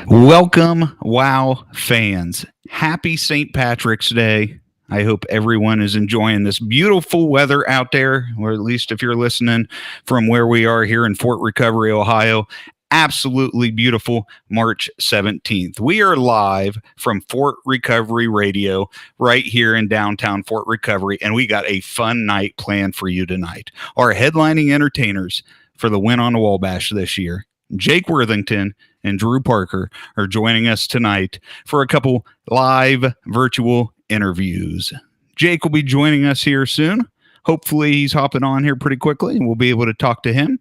Welcome, WoW fans. Happy St. Patrick's Day. I hope everyone is enjoying this beautiful weather out there, or at least if you're listening from where we are here in Fort Recovery, Ohio. Absolutely beautiful March 17th. We are live from Fort Recovery Radio right here in downtown Fort Recovery, and we got a fun night planned for you tonight. Our headlining entertainers for the win on the Wabash this year, Jake Worthington and Drew Parker, are joining us tonight for a couple live virtual interviews. Jake will be joining us here soon. Hopefully he's hopping on here pretty quickly and we'll be able to talk to him.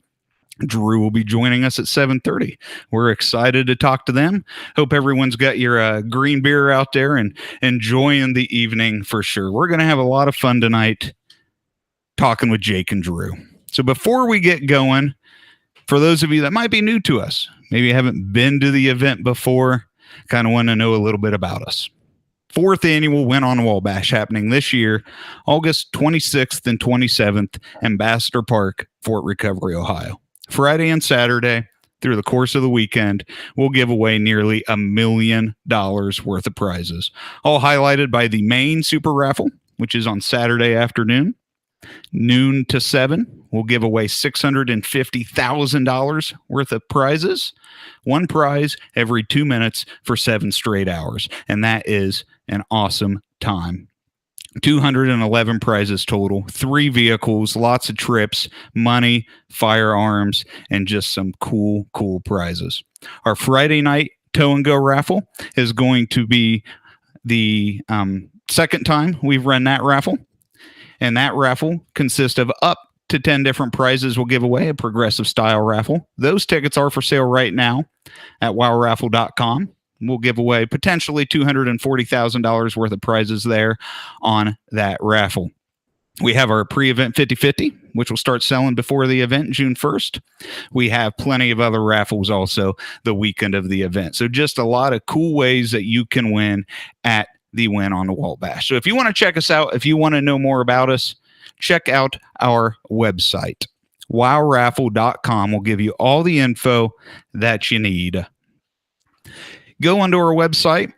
Drew will be joining us at 7:30. We're excited to talk to them. Hope everyone's got your green beer out there and enjoying the evening for sure. We're going to have a lot of fun tonight talking with Jake and Drew. So before we get going, for those of you that might be new to us, maybe haven't been to the event before, kind of want to know a little bit about us. 4th annual Win on Wabash happening this year, August 26th and 27th, Ambassador Park, Fort Recovery, Ohio. Friday and Saturday, through the course of the weekend, we'll give away nearly $1 million worth of prizes, all highlighted by the main super raffle, which is on Saturday afternoon, noon to 7. We'll give away $650,000 worth of prizes, one prize every 2 minutes for 7 straight hours. And that is an awesome time. 211 prizes total, 3 vehicles, lots of trips, money, firearms, and just some cool prizes. Our Friday night tow and go raffle is going to be the second time we've run that raffle. And that raffle consists of up to 10 different prizes we'll give away, a progressive style raffle. Those tickets are for sale right now at wowraffle.com. We'll give away potentially $240,000 worth of prizes there on that raffle. We have our pre-event 50-50, which will start selling before the event, June 1st. We have plenty of other raffles also the weekend of the event. So just a lot of cool ways that you can win at the Win on the Wabash. So if you want to check us out, if you want to know more about us, check out our website. wowraffle.com will give you all the info that you need. Go onto our website,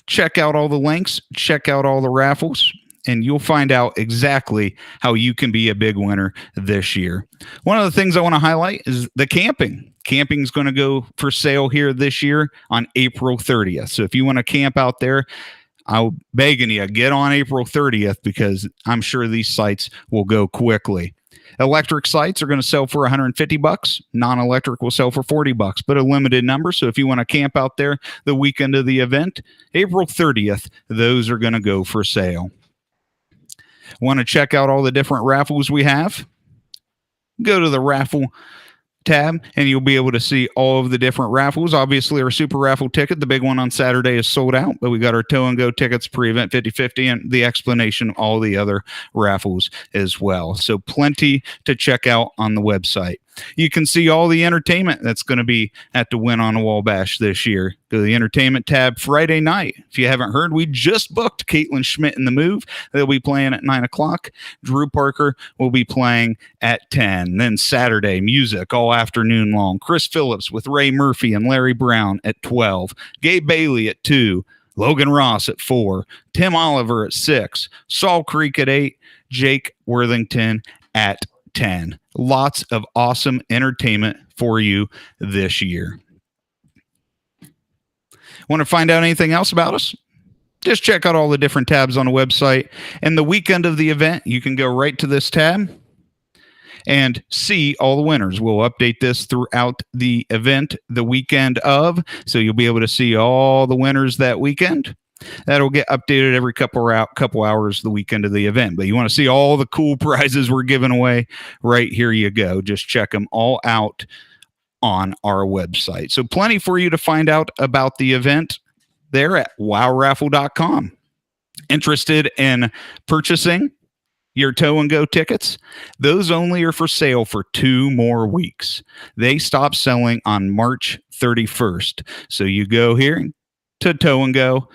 check out all the links, check out all the raffles, and you'll find out exactly how you can be a big winner this year. One of the things I want to highlight is the camping. Camping is going to go for sale here this year on April 30th. So if you want to camp out there, I'm begging you, get on April 30th because I'm sure these sites will go quickly. Electric sites are going to sell for $150. Non-electric will sell for $40, but a limited number. So if you want to camp out there the weekend of the event, April 30th, those are going to go for sale. Want to check out all the different raffles we have? Go to the raffle tab and you'll be able to see all of the different raffles. Obviously our super raffle ticket, the big one on Saturday, is sold out, but we got our tow and go tickets, pre-event 50-50, and the explanation, all the other raffles as well. So plenty to check out on the website. You can see all the entertainment that's going to be at the Win on the Wabash this year. Go to the entertainment tab Friday night. If you haven't heard, we just booked Caitlin Schmidt in the Move. They'll be playing at 9 o'clock. Drew Parker will be playing at 10. Then Saturday, music all afternoon long. Chris Phillips with Ray Murphy and Larry Brown at 12. Gabe Bailey at 2. Logan Ross at 4. Tim Oliver at 6. Saul Creek at 8. Jake Worthington at 10. Lots of awesome entertainment for you this year. Want to find out anything else about us? Just check out all the different tabs on the website. And the weekend of the event, you can go right to this tab and see all the winners. We'll update this throughout the event the weekend of, so you'll be able to see all the winners that weekend. That'll get updated every couple hours the weekend of the event. But you want to see all the cool prizes we're giving away, right here you go. Just check them all out on our website. So plenty for you to find out about the event there at wowraffle.com. Interested in purchasing your tow and go tickets? Those only are for sale for 2 more weeks. They stop selling on March 31st. So you go here to tow and go.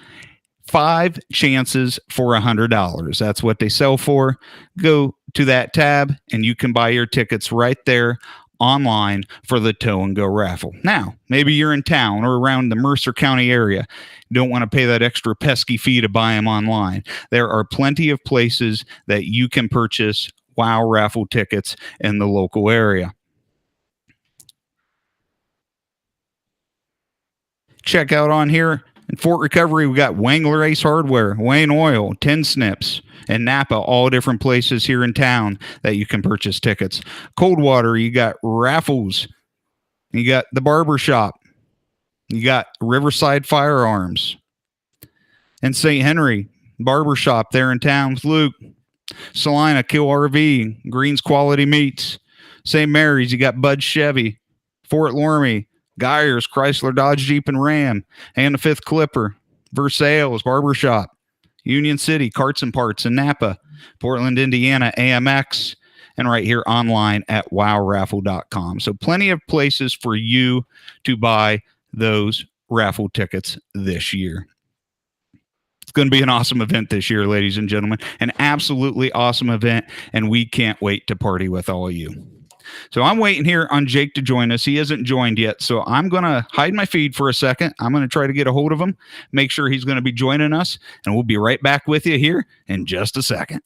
5 chances for $100. That's what they sell for. Go to that tab and you can buy your tickets right there online for the Tow and Go raffle. Now, maybe you're in town or around the Mercer County area. You don't want to pay that extra pesky fee to buy them online. There are plenty of places that you can purchase WoW raffle tickets in the local area. Check out on here in Fort Recovery, we got Wangler Ace Hardware, Wayne Oil, Tin Snips, and Napa, all different places here in town that you can purchase tickets. Coldwater, you got Raffles, you got the Barber Shop, you got Riverside Firearms, and St. Henry Barber Shop there in town with Luke. Salina, Kill RV, Greens Quality Meats. St. Mary's, you got Bud Chevy. Fort Loramie, Geyers, Chrysler, Dodge, Jeep, and Ram. And the Fifth Clipper. Versailles, Barbershop. Union City, Carts and Parts in Napa. Portland, Indiana, AMX. And right here online at wowraffle.com. So plenty of places for you to buy those raffle tickets this year. It's going to be an awesome event this year, ladies and gentlemen. An absolutely awesome event, and we can't wait to party with all of you. So I'm waiting here on Jake to join us. He hasn't joined yet, so I'm going to hide my feed for a second. I'm going to try to get a hold of him, make sure he's going to be joining us, and we'll be right back with you here in just a second.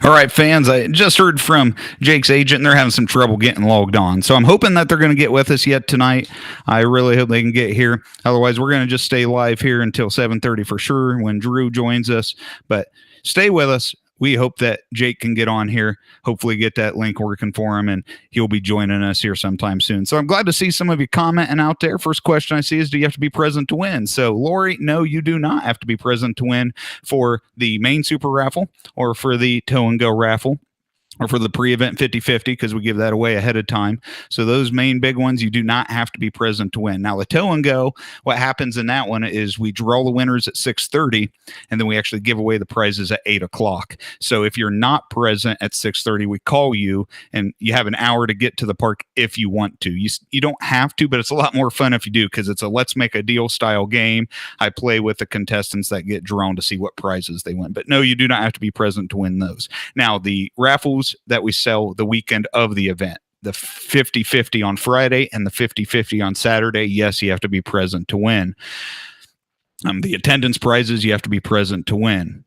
All right, fans, I just heard from Jake's agent, and they're having some trouble getting logged on. So I'm hoping that they're going to get with us yet tonight. I really hope they can get here. Otherwise, we're going to just stay live here until 7:30 for sure when Drew joins us. But stay with us. We hope that Jake can get on here, hopefully get that link working for him, and he'll be joining us here sometime soon. So I'm glad to see some of you commenting out there. First question I see is, do you have to be present to win? So, Lori, no, you do not have to be present to win for the main super raffle or for the tow and go raffle, or for the pre-event 50-50, because we give that away ahead of time. So those main big ones, you do not have to be present to win. Now, the tow and go, what happens in that one is we draw the winners at 6:30, and then we actually give away the prizes at 8 o'clock. So if you're not present at 6:30, we call you, and you have an hour to get to the park if you want to. You don't have to, but it's a lot more fun if you do, because it's a let's make a deal style game. I play with the contestants that get drawn to see what prizes they win. But no, you do not have to be present to win those. Now, the raffles that we sell the weekend of the event, the 50-50 on Friday and the 50-50 on Saturday, yes, you have to be present to win. The attendance prizes, you have to be present to win.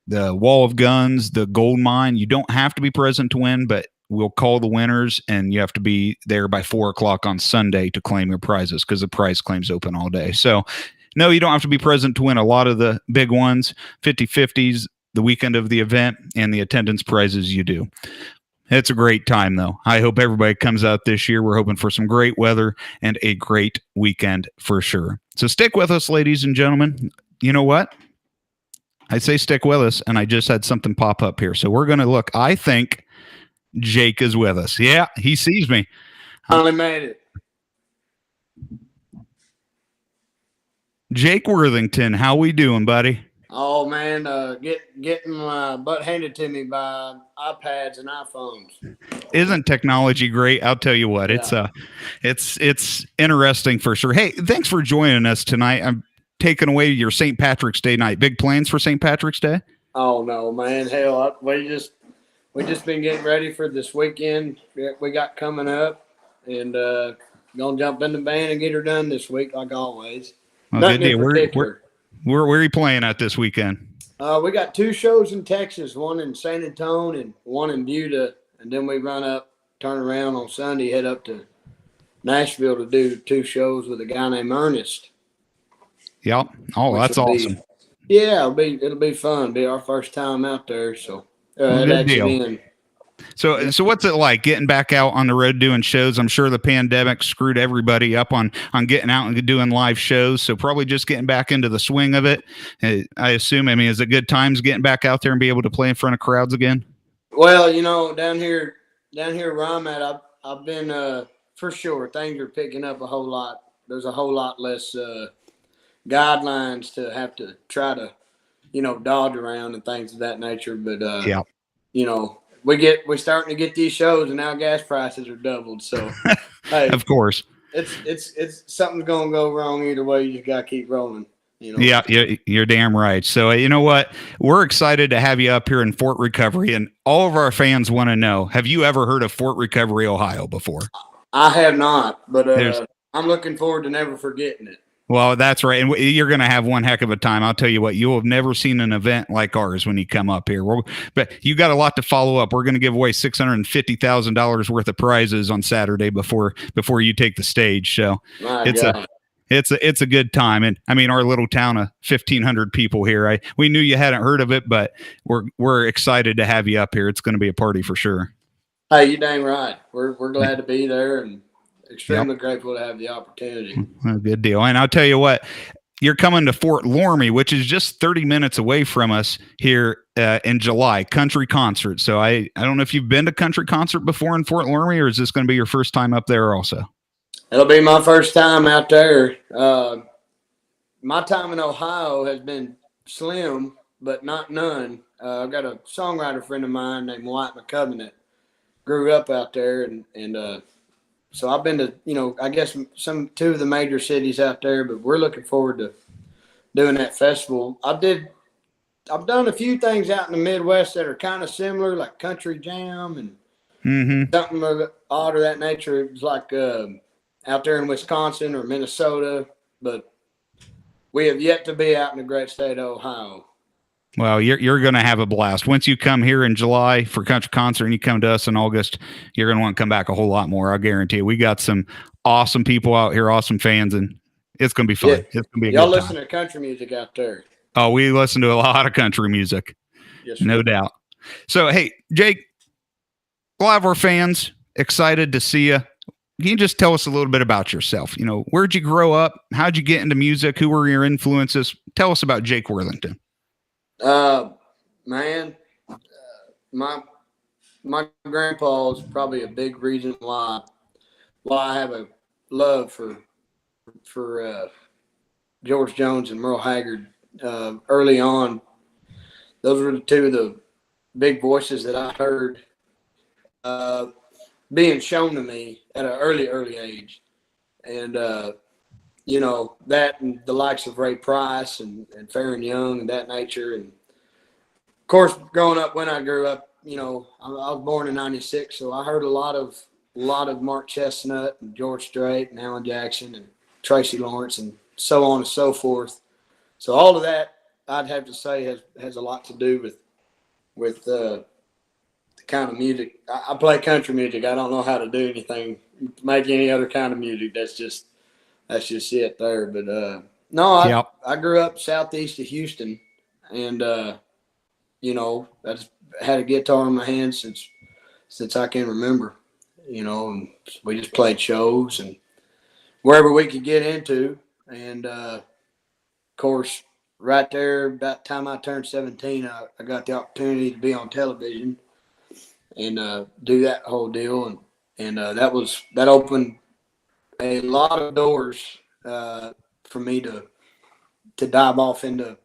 The wall of guns, the gold mine, you don't have to be present to win, but we'll call the winners, and you have to be there by 4 o'clock on Sunday to claim your prizes, because the prize claim's open all day. So no, you don't have to be present to win a lot of the big ones. 50-50s the weekend of the event, and the attendance prizes you do. It's a great time, though. I hope everybody comes out this year. We're hoping for some great weather and a great weekend for sure. So stick with us, ladies and gentlemen. You know what? I say stick with us, and I just had something pop up here. So we're going to look. I think Jake is with us. Yeah, he sees me. Finally made it. Jake Worthington, how we doing, buddy? Oh man, getting my butt handed to me by iPads and iPhones. Isn't technology great? I'll tell you what, Yeah. it's interesting for sure. Hey, thanks for joining us tonight. I'm taking away your St. Patrick's Day night. Big plans for St. Patrick's Day? Oh no, man, hell, we just been getting ready for this weekend we got coming up, and gonna jump in the van and get her done this week like always. Well, Nothing good deal. in particular. Where are you playing at this weekend? We got 2 shows in Texas, one in San Antonio and one in Buda, and then we run up, turn around on Sunday, head up to Nashville to do 2 shows with a guy named Ernest. Yep. Oh, that's awesome. It'll be fun. Be our first time out there, so good deal. So what's it like getting back out on the road doing shows? I'm sure the pandemic screwed everybody up on getting out and doing live shows. So probably just getting back into the swing of it. I assume. I mean, is it good times getting back out there and be able to play in front of crowds again? Well, down here where I'm at, I've been for sure. Things are picking up a whole lot. There's a whole lot less guidelines to have to try to, dodge around and things of that nature. But yeah. We're starting to get these shows, and now gas prices are doubled. So, hey, of course, it's something's gonna go wrong either way. You just gotta keep rolling. Yeah, you're damn right. So you know what? We're excited to have you up here in Fort Recovery, and all of our fans want to know: have you ever heard of Fort Recovery, Ohio, before? I have not, but I'm looking forward to never forgetting it. Well, that's right. And you're going to have one heck of a time. I'll tell you what, you'll have never seen an event like ours when you come up here. But you got a lot to follow up. We're going to give away $650,000 worth of prizes on Saturday before you take the stage. So it's a good time. And I mean, our little town of 1,500 people here, we knew you hadn't heard of it, but we're excited to have you up here. It's going to be a party for sure. Hey, you dang right. We're glad to be there, and extremely grateful to have the opportunity. Good deal. And I'll tell you what, you're coming to Fort Loramie, which is just 30 minutes away from us here in July, country concert. So I don't know if you've been to country concert before in Fort Loramie, or is this going to be your first time up there also? It'll be my first time out there. My time in Ohio has been slim, but not none. I've got a songwriter friend of mine named White McCubbin that grew up out there, and so I've been to, I guess 2 of the major cities out there, but we're looking forward to doing that festival. I've done a few things out in the Midwest that are kind of similar, like Country Jam and something of odd of that nature. It's like out there in Wisconsin or Minnesota, but we have yet to be out in the great state of Ohio. Well, you're going to have a blast. Once you come here in July for country concert and you come to us in August, you're going to want to come back a whole lot more. I guarantee you. We got some awesome people out here, awesome fans, and it's going to be fun. Yeah. It's going to be a Y'all good listen time. to country music out there? Oh, we listen to a lot of country music, Yes, no doubt. So, hey, Jake, a lot of our fans excited to see you. Can you just tell us a little bit about yourself? You know, where'd you grow up? How'd you get into music? Who were your influences? Tell us about Jake Worthington. Man, my grandpa is probably a big reason why I have a love for George Jones and Merle Haggard. Early on, those were the two of the big voices that I heard being shown to me at an early age. And, you know, that and the likes of Ray Price and Farron Young and that nature. And, of course, growing up when I grew up, you know, I was born in '96, so I heard a lot of Mark Chestnut and George Strait and Alan Jackson and Tracy Lawrence and so on and so forth. So all of that, I'd have to say, has a lot to do with the kind of music. I play country music. I don't know how to do anything, make any other kind of music. That's just it there. But no, I grew up southeast of Houston, and you know, I just had a guitar in my hand since I can remember. You know, and we just played shows and wherever we could get into, and of course, right there, about the time I turned 17, I got the opportunity to be on television and do that whole deal, and that opened a lot of doors for me to dive off into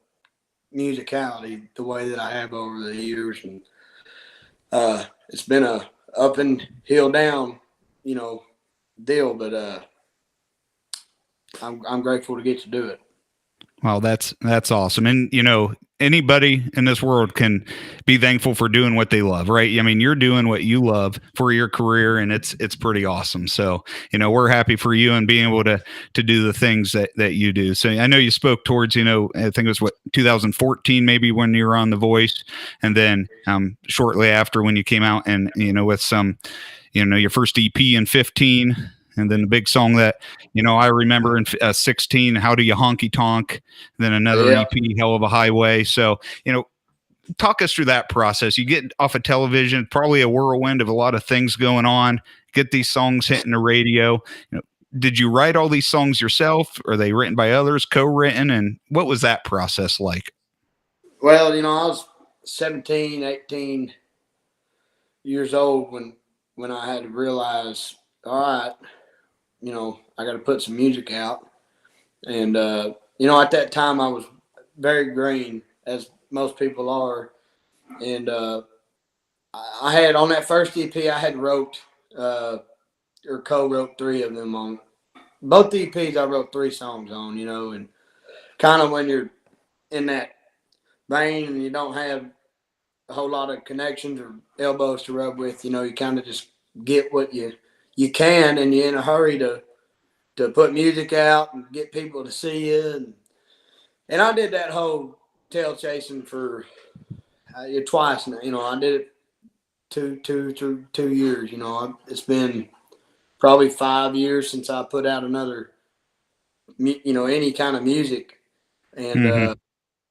musicality the way that I have over the years, and it's been a up and hill down, you know, deal, but I'm grateful to get to do it. Well, that's awesome. And, you know, anybody in this world can be thankful for doing what they love, right? I mean, you're doing what you love for your career, and it's pretty awesome. So, you know, we're happy for you and being able to do the things that you do. So I know you spoke towards, you know, I think it was 2014, maybe, when you were on The Voice. And then shortly after, when you came out and, you know, with some, you know, your first EP in 15. And then the big song that, you know, I remember in 16, How Do You Honky Tonk? Then another EP, Hell of a Highway. So, you know, talk us through that process. You get off of television, probably a whirlwind of a lot of things going on, get these songs hitting the radio. You know, did you write all these songs yourself? Are they written by others, co-written? And what was that process like? Well, you know, I was 17, 18 years old when I had to realize, all right, you know, I got to put some music out. And, you know, at that time I was very green, as most people are. And I had, on that first EP, I had wrote or co-wrote 3 of them on. Both the EPs I wrote 3 songs on, you know, and kind of when you're in that vein and you don't have a whole lot of connections or elbows to rub with, you know, you kind of just get what you can, and you're in a hurry to put music out and get people to see you. And I did that whole tail chasing for twice now. You know, I did it two years. You know, it's been probably 5 years since I put out another, you know, any kind of music. And,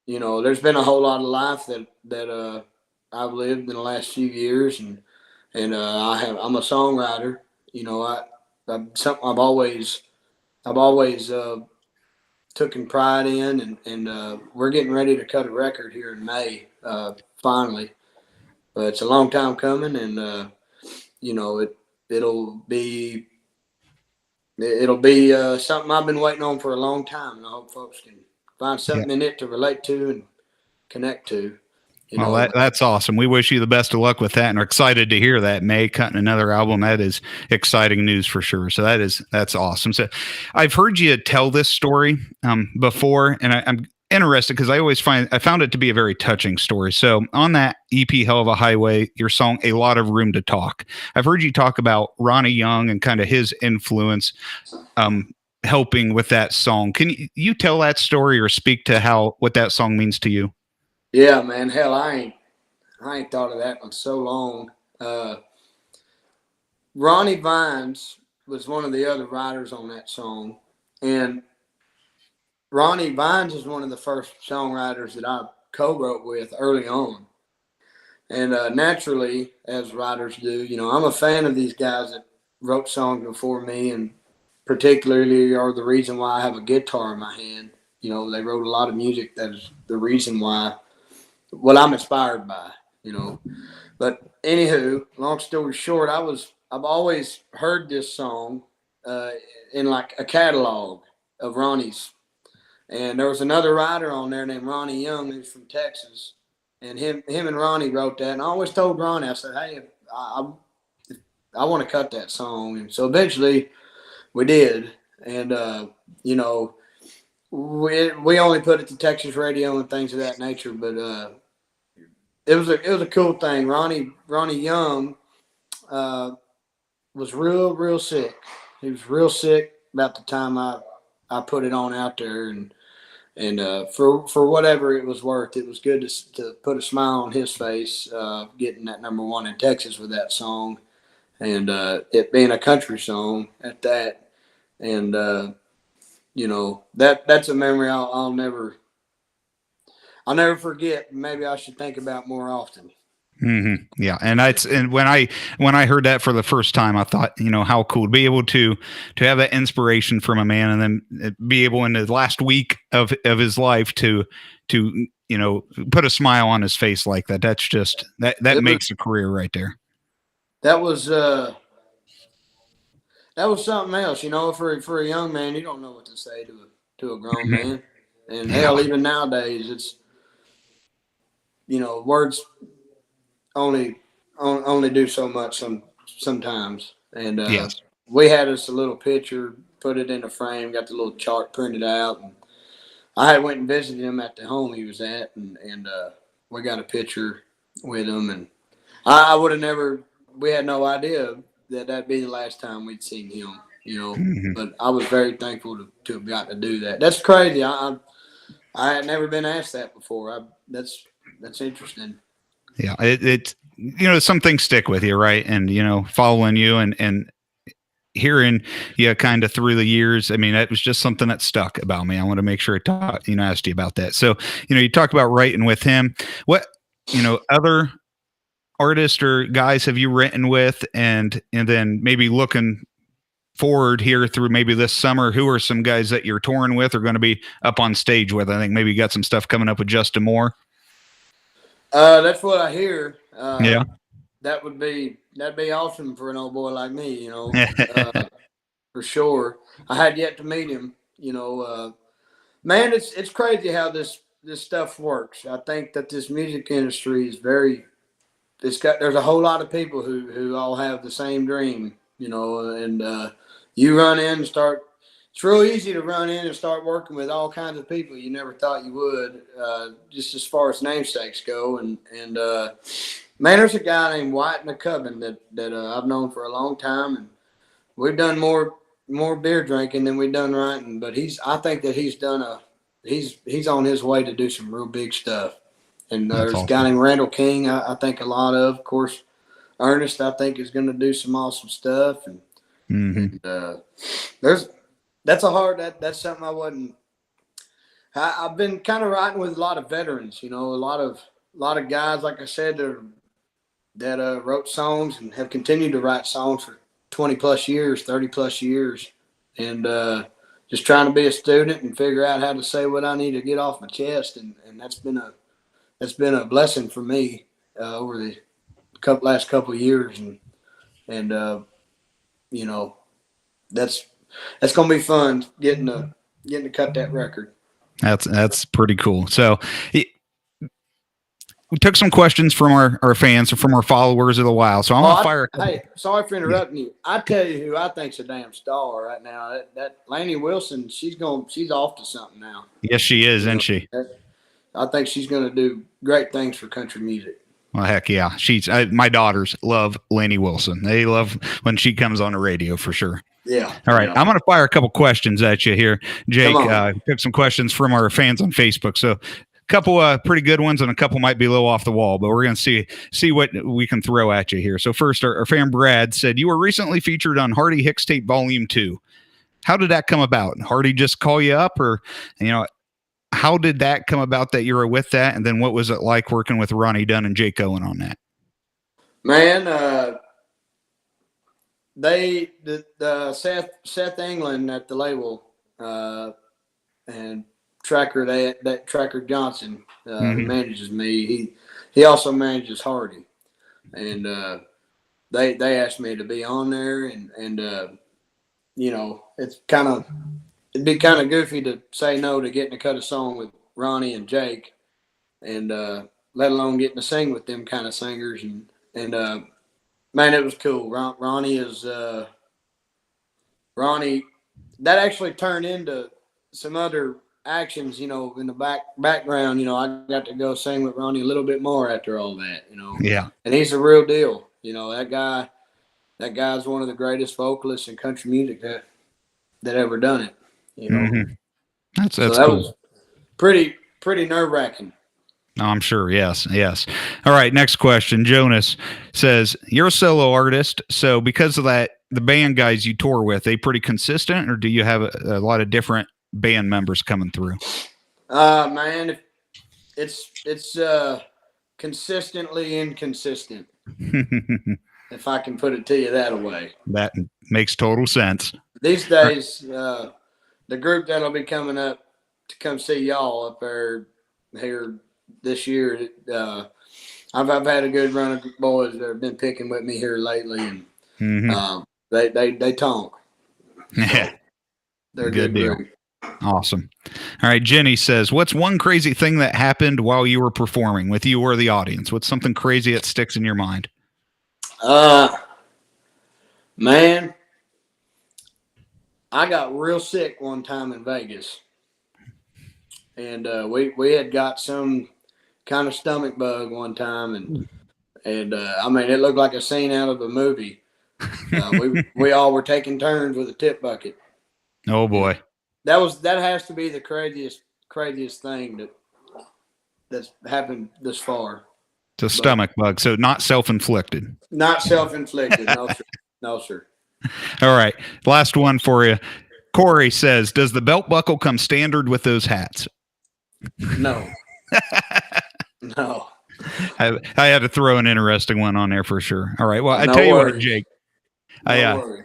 you know, there's been a whole lot of life that I've lived in the last few years. And I'm a songwriter. You know, something I've always taken pride in, and we're getting ready to cut a record here in May, finally. But it's a long time coming, and you know, it'll be something I've been waiting on for a long time, and I hope folks can find something in it to relate to and connect to. Well, that's awesome. We wish you the best of luck with that, and are excited to hear that May cutting another album. That is exciting news for sure. So that's awesome. So I've heard you tell this story before, and I'm interested because I found it to be a very touching story. So on that EP, Hell of a Highway, your song, A Lot of Room to Talk. I've heard you talk about Ronnie Young and kind of his influence helping with that song. Can you tell that story or speak to what that song means to you? Yeah, man. Hell, I ain't thought of that in so long. Ronnie Vines was one of the other writers on that song, and Ronnie Vines is one of the first songwriters that I co-wrote with early on. And naturally, as writers do, I'm a fan of these guys that wrote songs before me, and particularly are the reason why I have a guitar in my hand. They wrote a lot of music that is the reason why, what I'm inspired by. But anywho, long story short, I've always heard this song in like a catalog of Ronnie's, and there was another writer on there named Ronnie Young, who's from Texas, and him and Ronnie wrote that. And I always told Ronnie, I said, hey, I want to cut that song, and so eventually we did, and we only put it to Texas radio and things of that nature, but it was a cool thing. Ronnie Young was real sick. He was real sick about the time I put it on out there, and for whatever it was worth, it was good to put a smile on his face, getting that #1 in Texas with that song, and it being a country song at that, and that's a memory I'll never forget. Maybe I should think about more often. Mm-hmm. Yeah, and when I heard that for the first time, I thought, how cool to be able to have that inspiration from a man, and then be able in the last week of his life to put a smile on his face like that. That's just that makes a career right there. That was something else, for a young man. You don't know what to say to a grown man, and hell, even nowadays, it's words only do so much sometimes. And yes. We had us a little picture, put it in a frame, got the little chart printed out, and I went and visited him at the home he was at, and we got a picture with him, and I would have never, we had no idea that'd be the last time we'd seen him, but I was very thankful to have got to do that. That's crazy. I had never been asked that before. That's interesting. Yeah, it's some things stick with you, right? And following you and hearing you kind of through the years. I mean, that was just something that stuck about me. I want to make sure I asked you about that. So you talk about writing with him. What other artists or guys have you written with, and then maybe looking forward here through maybe this summer, who are some guys that you're touring with or going to be up on stage with? I think maybe you got some stuff coming up with Justin Moore. That's what I hear. Yeah, that'd be awesome for an old boy like me, for sure. I had yet to meet him, man. It's crazy how this stuff works. I think that this music industry is there's a whole lot of people who all have the same dream, and you run in and start. It's real easy to run in and start working with all kinds of people you never thought you would, just as far as namesakes go. And man, there's a guy named White McCubbin that I've known for a long time, and we've done more beer drinking than we've done writing. But I think that he's on his way to do some real big stuff. And there's a guy named Randall King. I think a lot of course, Ernest. I think is going to do some awesome stuff, and that's something I wasn't. I've been kind of writing with a lot of veterans, a lot of guys, like I said, that wrote songs and have continued to write songs for 20 plus years, 30 plus years, and just trying to be a student and figure out how to say what I need to get off my chest, and that's been a blessing for me over the last couple of years, and that's gonna be fun getting to cut that record. That's pretty cool. So we took some questions from our fans, from our followers of the WoW. So I'm gonna fire. Hey, sorry for interrupting you. I tell you who I think's a damn star right now. That Lainey Wilson. She's off to something now. Yes, she is, isn't she? I think she's gonna do great things for country music. Well, heck yeah. My daughters love Lainey Wilson. They love when she comes on the radio for sure. Yeah. All right. I'm going to fire a couple questions at you here, Jake. Pick some questions from our fans on Facebook. So couple pretty good ones, and a couple might be a little off the wall, but we're going to see what we can throw at you here. So first, our fan Brad said, you were recently featured on Hardy Hicks Tape Volume 2. How did that come about? Hardy just call you up, or, how did that come about that you were with that? And then what was it like working with Ronnie Dunn and Jake Owen on that? Man, Seth England at the label, and Tracker Johnson, who manages me, he also manages Hardy, and they asked me to be on there, and it'd be kind of goofy to say no to getting to cut a song with Ronnie and Jake, and let alone getting to sing with them kind of singers, and man, it was cool. Ronnie that actually turned into some other actions, in the background. I got to go sing with Ronnie a little bit more after all that, Yeah. And he's a real deal. That guy's one of the greatest vocalists in country music that ever done it. That's that cool. Was pretty nerve-wracking. Oh, I'm sure. Yes. All right. Next question. Jonas says, you're a solo artist. So because of that, the band guys you tour with, they pretty consistent, or do you have a lot of different band members coming through? Man, it's consistently inconsistent. If I can put it to you that way. That makes total sense. These days, the group that'll be coming up to come see y'all up there here this year, I've had a good run of boys that have been picking with me here lately, and they talk. So they're a good deal. group. Awesome. All right, Jenny says, what's one crazy thing that happened while you were performing with you or the audience? What's something crazy that sticks in your mind? Man, I got real sick one time in Vegas, and we had got some kind of stomach bug one time, and I mean, it looked like a scene out of a movie. We all were taking turns with a tip bucket. Oh boy, that has to be the craziest thing that's happened this far. It's a stomach bug, so not self-inflicted. Not self-inflicted, no sir. No sir. All right, last one for you. Corey says, does the belt buckle come standard with those hats? No. No. I had to throw an interesting one on there for sure. All right. Well, I no tell you worries. what, Jake, no I worries.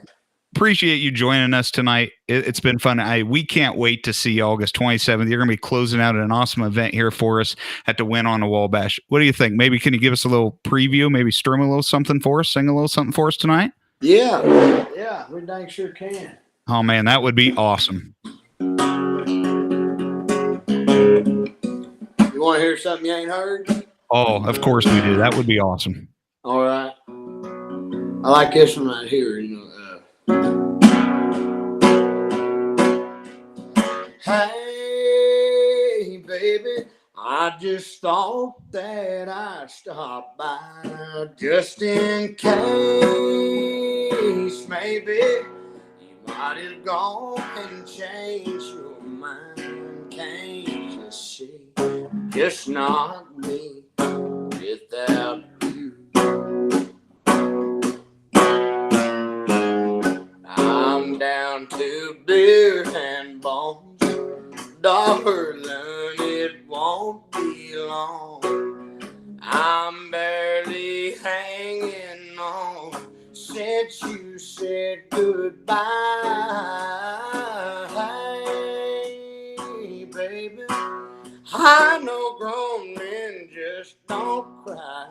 Appreciate you joining us tonight. It's been fun. We can't wait to see August 27th. You're going to be closing out an awesome event here for us at the Win on the Wabash. What do you think? Maybe can you give us a little preview? Maybe strum a little something for us, sing a little something for us tonight? Yeah, we dang sure can. Oh man, that would be awesome. You want to hear something you ain't heard? Oh, of course we do. That would be awesome. All right. I like this one right here. Hey, baby, I just thought that I'd stop by just in case. Maybe you might have gone and changed your mind. Can't you see? Just not me without you. I'm down to beer and bones. Darling, it won't be long. I'm barely hanging on since you said goodbye. Hey, baby, I know grown men just don't cry.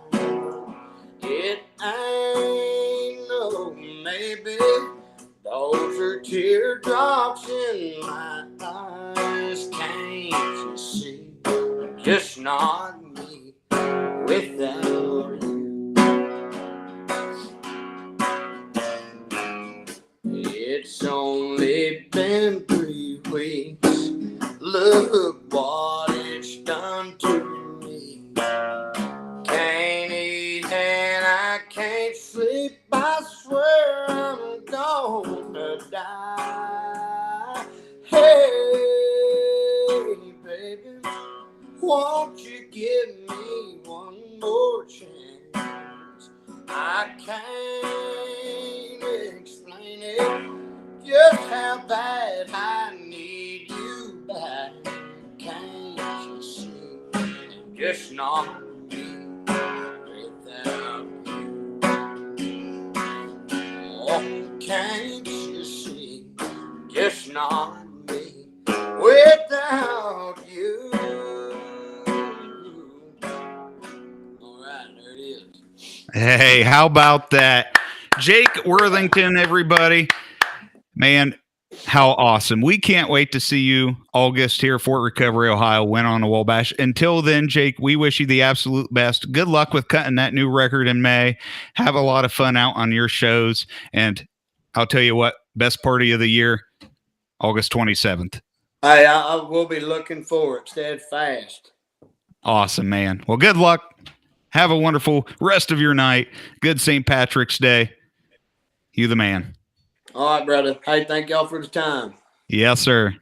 It ain't no maybe. Those are teardrops in my eyes. Can't you see? Just not me without you. It's only been 3 weeks. Look what it's done to me. Can't eat and I can't sleep. I swear I'm gonna die. Hey, baby, Won't you give me one more chance? I can't explain it, just how bad I need you back. Can't you see? Just not me without you. Oh, can't you see? Just not me without you. All right, there it is. Hey, how about that? Jake Worthington, everybody. Man, how awesome. We can't wait to see you August here, Fort Recovery, Ohio. Went on to Wabash. Until then, Jake, we wish you the absolute best. Good luck with cutting that new record in May. Have a lot of fun out on your shows. And I'll tell you what, best party of the year, August 27th. Hey, I will be looking for it steadfast. Awesome, man. Well, good luck. Have a wonderful rest of your night. Good St. Patrick's Day. You the man. All right, brother. Hey, thank y'all for the time. Yes, sir.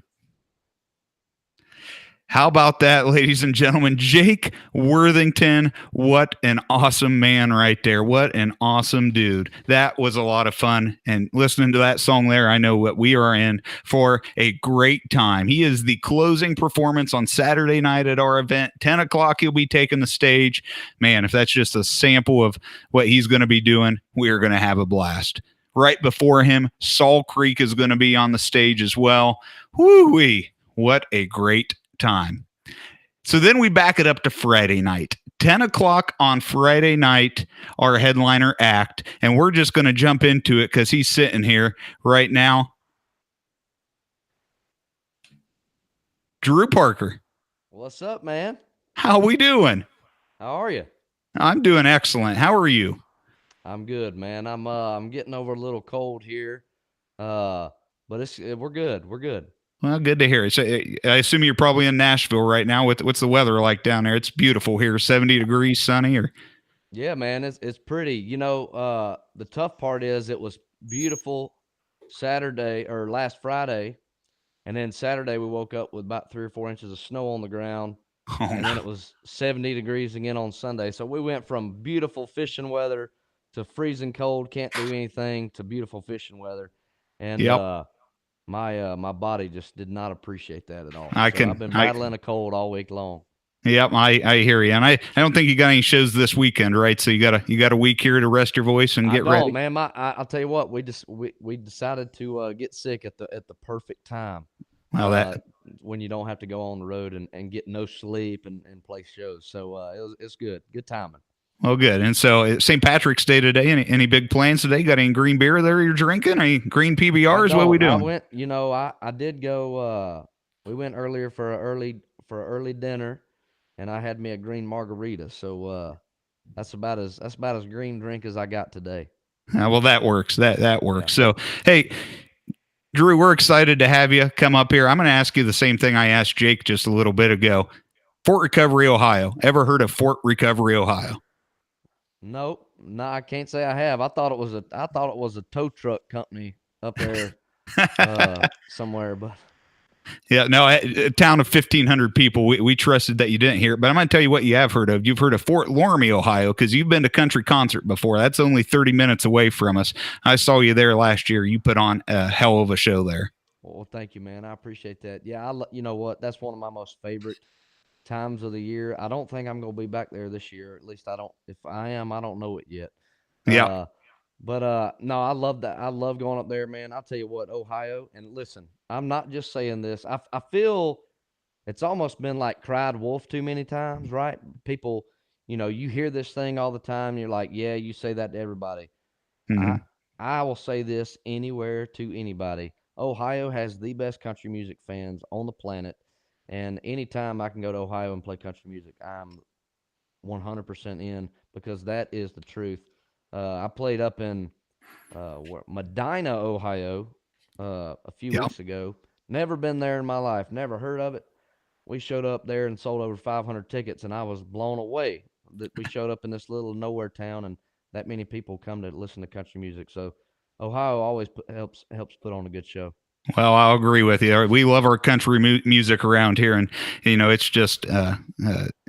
How about that, ladies and gentlemen? Jake Worthington, what an awesome man right there. What an awesome dude. That was a lot of fun. And listening to that song there, I know what we are in for a great time. He is the closing performance on Saturday night at our event. 10 o'clock, he'll be taking the stage. Man, if that's just a sample of what he's going to be doing, we are going to have a blast. Right before him, Saul Creek is going to be on the stage as well. Whoo-wee. What a great time. So then we back it up to Friday night. 10 o'clock on Friday night, our headliner act, and we're just going to jump into it because he's sitting here right now. Drew Parker. What's up, man? How we doing? How are you? I'm doing excellent. How are you? I'm good, man. I'm getting over a little cold here, but we're good. We're good. Well, good to hear. So I assume you're probably in Nashville right now. What's the weather like down there? It's beautiful here, 70 degrees, sunny. Or Yeah, man. It's pretty. The tough part is it was beautiful Saturday or last Friday, and then Saturday we woke up with about 3 or 4 inches of snow on the ground, and then it was 70 degrees again on Sunday. So we went from beautiful fishing weather to freezing cold, can't do anything, to beautiful fishing weather, and Yep. my body just did not appreciate that at all. I've been battling a cold all week long. Yep, I hear you, and I don't think you got any shows this weekend, right? So you got a week here to rest your voice and get ready. Man. I'll tell you what, we decided to get sick at the perfect time. Well, when you don't have to go on the road and get no sleep and play shows. So it's good timing. well, good. And so St. Patrick's Day today. Any big plans today? Got any green beer there you're drinking? Any green PBRs? What are we doing? I went. I did go. We went earlier for an early dinner, and I had me a green margarita. So that's about as green drink as I got today. Well, that works. That works. Yeah. So hey, Drew, we're excited to have you come up here. I'm going to ask you the same thing I asked Jake just a little bit ago. Fort Recovery, Ohio. Ever heard of Fort Recovery, Ohio? Nope. No, I can't say I have. I thought it was a tow truck company up there somewhere, but yeah, no, a town of 1,500 people. We trusted that you didn't hear it, but I'm going to tell you what you have heard of. You've heard of Fort Loramie, Ohio, because you've been to country concert before. That's only 30 minutes away from us. I saw you there last year. You put on a hell of a show there. Well, thank you, man. I appreciate that. Yeah, you know what? That's one of my most favorite times of the year. I don't think I'm going to be back there this year. At least I don't. If I am, I don't know it yet. Yeah. But no, I love that. I love going up there, man. I'll tell you what, Ohio. And listen, I'm not just saying this. I feel it's almost been like cried wolf too many times, right? People, you hear this thing all the time. You're like, yeah, you say that to everybody. Mm-hmm. I will say this anywhere to anybody. Ohio has the best country music fans on the planet. And anytime I can go to Ohio and play country music, I'm 100% in, because that is the truth. I played up in Medina, Ohio, a few weeks ago. Never been there in my life. Never heard of it. We showed up there and sold over 500 tickets, and I was blown away that we showed up in this little nowhere town and that many people come to listen to country music. So Ohio always helps put on a good show. Well, I'll agree with you. We love our country music around here, and it's just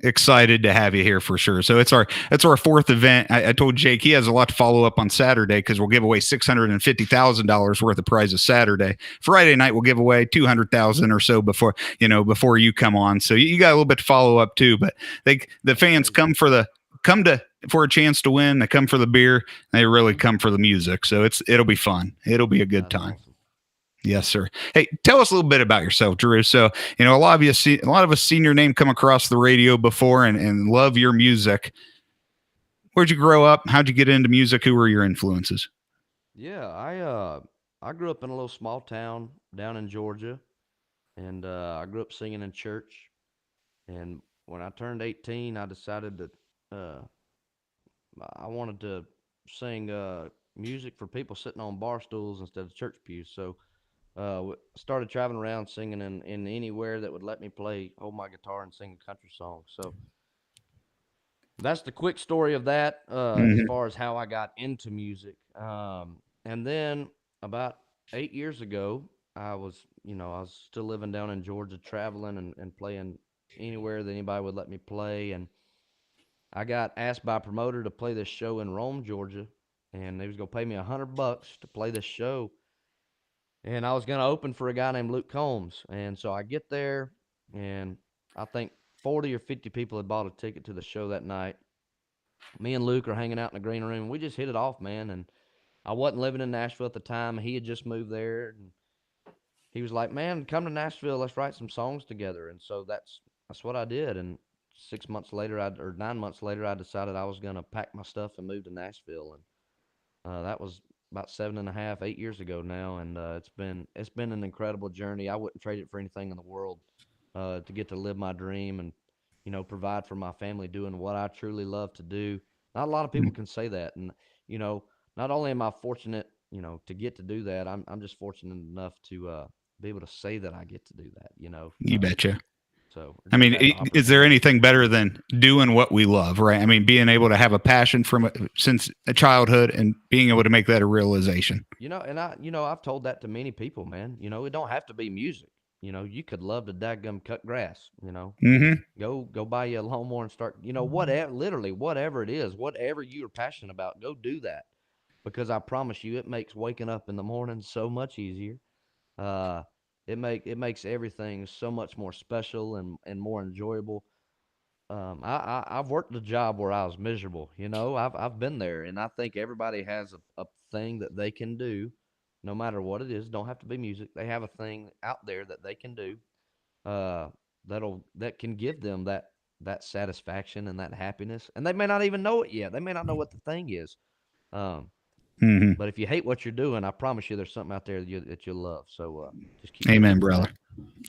excited to have you here for sure. So it's our fourth event. I told Jake he has a lot to follow up on Saturday because we'll give away $650,000 worth of prizes Saturday. Friday night we'll give away 200,000 or so before you come on. So you got a little bit to follow up too. But the fans come for a chance to win. They come for the beer. They really come for the music. So it'll be fun. It'll be a good time. Awesome. Yes, sir. Hey, tell us a little bit about yourself, Drew. So, a lot of us seen your name come across the radio before and love your music. Where'd you grow up? How'd you get into music? Who were your influences? Yeah, I grew up in a little small town down in Georgia, and I grew up singing in church. And when I turned 18, I decided that uh, I wanted to sing music for people sitting on bar stools instead of church pews. So started traveling around singing in anywhere that would let me hold my guitar and sing country songs. So that's the quick story of that as Mm-hmm. far as how I got into music. And then about 8 years ago, I was still living down in Georgia, traveling and playing anywhere that anybody would let me play. And I got asked by a promoter to play this show in Rome, Georgia, and they was gonna pay me $100 to play this show, and I was gonna open for a guy named Luke Combs. And so I get there, and I think 40 or 50 people had bought a ticket to the show that night. Me and Luke are hanging out in the green room, and we just hit it off, man. And I wasn't living in Nashville at the time; he had just moved there, and he was like, "Man, come to Nashville. Let's write some songs together." And so that's what I did. And 6 months later, or 9 months later, I decided I was gonna pack my stuff and move to Nashville. And that was about 7.5, 8 years ago now, and it's been an incredible journey. I wouldn't trade it for anything in the world to get to live my dream and provide for my family, doing what I truly love to do. Not a lot of people can say that, and you know, not only am I fortunate, to get to do that, I'm just fortunate enough to be able to say that I get to do that. You betcha. So I just mean, had the is there opportunity. anything better than doing what we love, right? I mean, being able to have a passion since a childhood and being able to make that a realization. I've told that to many people, man. It don't have to be music. You could love to dadgum cut grass. Mm-hmm. Go buy you a lawnmower and start. Whatever, literally, whatever it is, whatever you are passionate about, go do that. Because I promise you, it makes waking up in the morning so much easier. Uh, it makes everything so much more special and more enjoyable. I've worked a job where I was miserable. I've been there, and I think everybody has a thing that they can do, no matter what it is. Don't have to be music. They have a thing out there that they can do, uh, that can give them that satisfaction and that happiness. And they may not even know it yet. They may not know what the thing is. Um, Mm-hmm. but if you hate what you're doing, I promise you, there's something out there that you'll love. So just keep going Amen, after brother.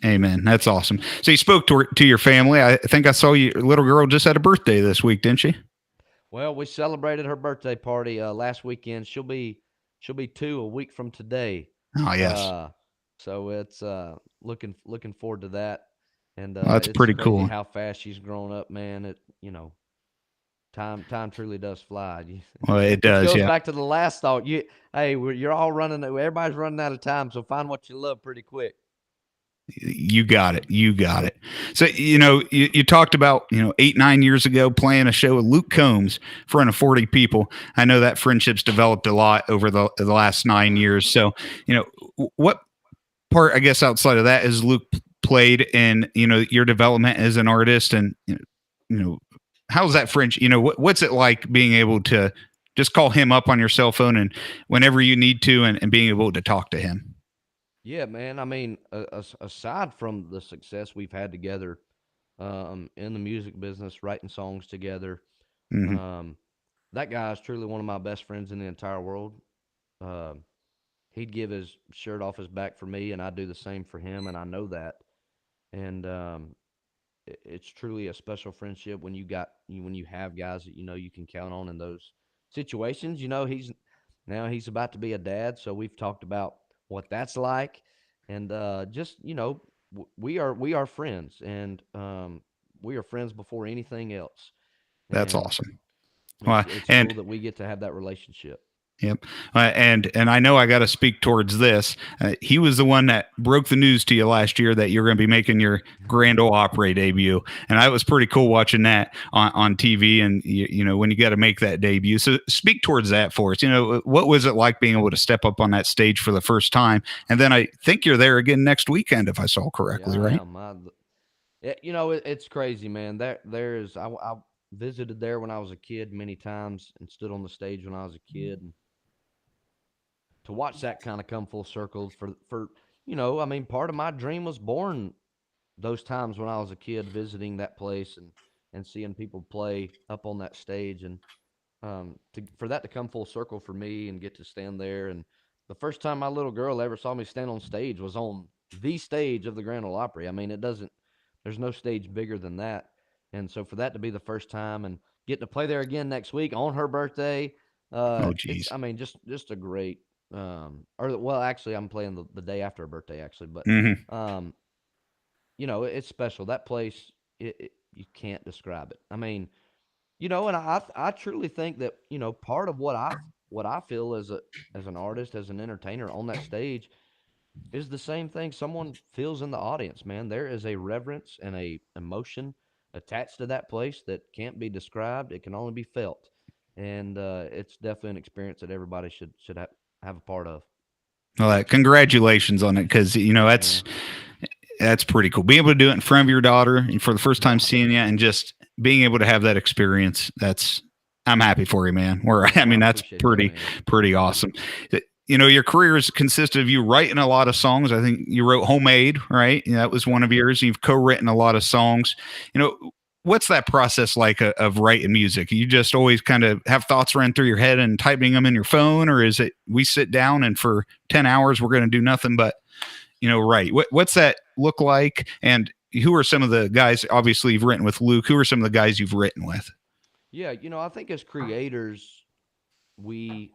that. Amen. That's awesome. So you spoke to your family. I think I saw your little girl just had a birthday this week, didn't she? Well, we celebrated her birthday party last weekend. She'll be 2 a week from today. Oh, yes. Uh, so it's looking forward to that. And Well, that's it's pretty crazy cool. how fast she's grown up, man. Time truly does fly. Well, it Which does. goes Yeah. back to the last thought. You're all running. Everybody's running out of time, so find what you love pretty quick. You got it. You got it. So, you talked about, 8, 9 years ago playing a show with Luke Combs in front of 40 people. I know that friendship's developed a lot over the last 9 years. So, what part, I guess, outside of that is Luke played in, your development as an artist and, you know, how's that friendship, what's it like being able to just call him up on your cell phone and whenever you need to and being able to talk to him? Yeah, man. I mean, aside from the success we've had together in the music business, writing songs together, Mm-hmm. um, that guy is truly one of my best friends in the entire world. Um he'd give his shirt off his back for me, and I do the same for him, and I know that. And it's truly a special friendship when you have guys that you can count on in those situations. He's about to be a dad, so we've talked about what that's like, and just we are friends, and we are friends before anything else, That's and awesome. it's Well, it's and cool that we get to have that relationship. Yep. And I know I got to speak towards this. He was the one that broke the news to you last year that you're going to be making your Grand Ole Opry debut, and that was pretty cool watching that on TV. And you know when you got to make that debut. So speak towards that for us. You know what was it like being able to step up on that stage for the first time? And then I think you're there again next weekend, if I saw correctly, Yeah, I right? am. You know, it's crazy, man. There's I visited there when I was a kid many times and stood on the stage when I was a kid, and to watch that kind of come full circle for I mean, part of my dream was born those times when I was a kid visiting that place and seeing people play up on that stage, and for that to come full circle for me and get to stand there. And the first time my little girl ever saw me stand on stage was on the stage of the Grand Ole Opry. I mean, there's no stage bigger than that. And so for that to be the first time and get to play there again next week on her birthday, Oh, it's, geez. I mean, just a great, or well, actually, I'm playing the day after her birthday, actually, but, Hmm. um, it's special. That place, you can't describe it. I mean, and I truly think that part of what I feel as an artist, as an entertainer on that stage is the same thing someone feels in the audience. Man, there is a reverence and a emotion attached to that place that can't be described. It can only be felt, and it's definitely an experience that everybody should have a part of. Well, congratulations on it, because Thanks, man. that's pretty cool. Being able to do it in front of your daughter and for the first time Yeah, seeing you, and just being able to have that experience. I'm happy for you, man. I well, I mean, that's appreciate that, man. pretty Thank you. awesome. Your career has consisted of you writing a lot of songs. I think you wrote Homemade, right? Yeah, that was one of yours. You've co-written a lot of songs. What's that process like of writing music? You just always kind of have thoughts run through your head and typing them in your phone, or is it we sit down and for 10 hours we're going to do nothing but right. What's that look like? And who are some of the guys? Obviously, you've written with Luke. Who are some of the guys you've written with? Yeah, I think as creators, we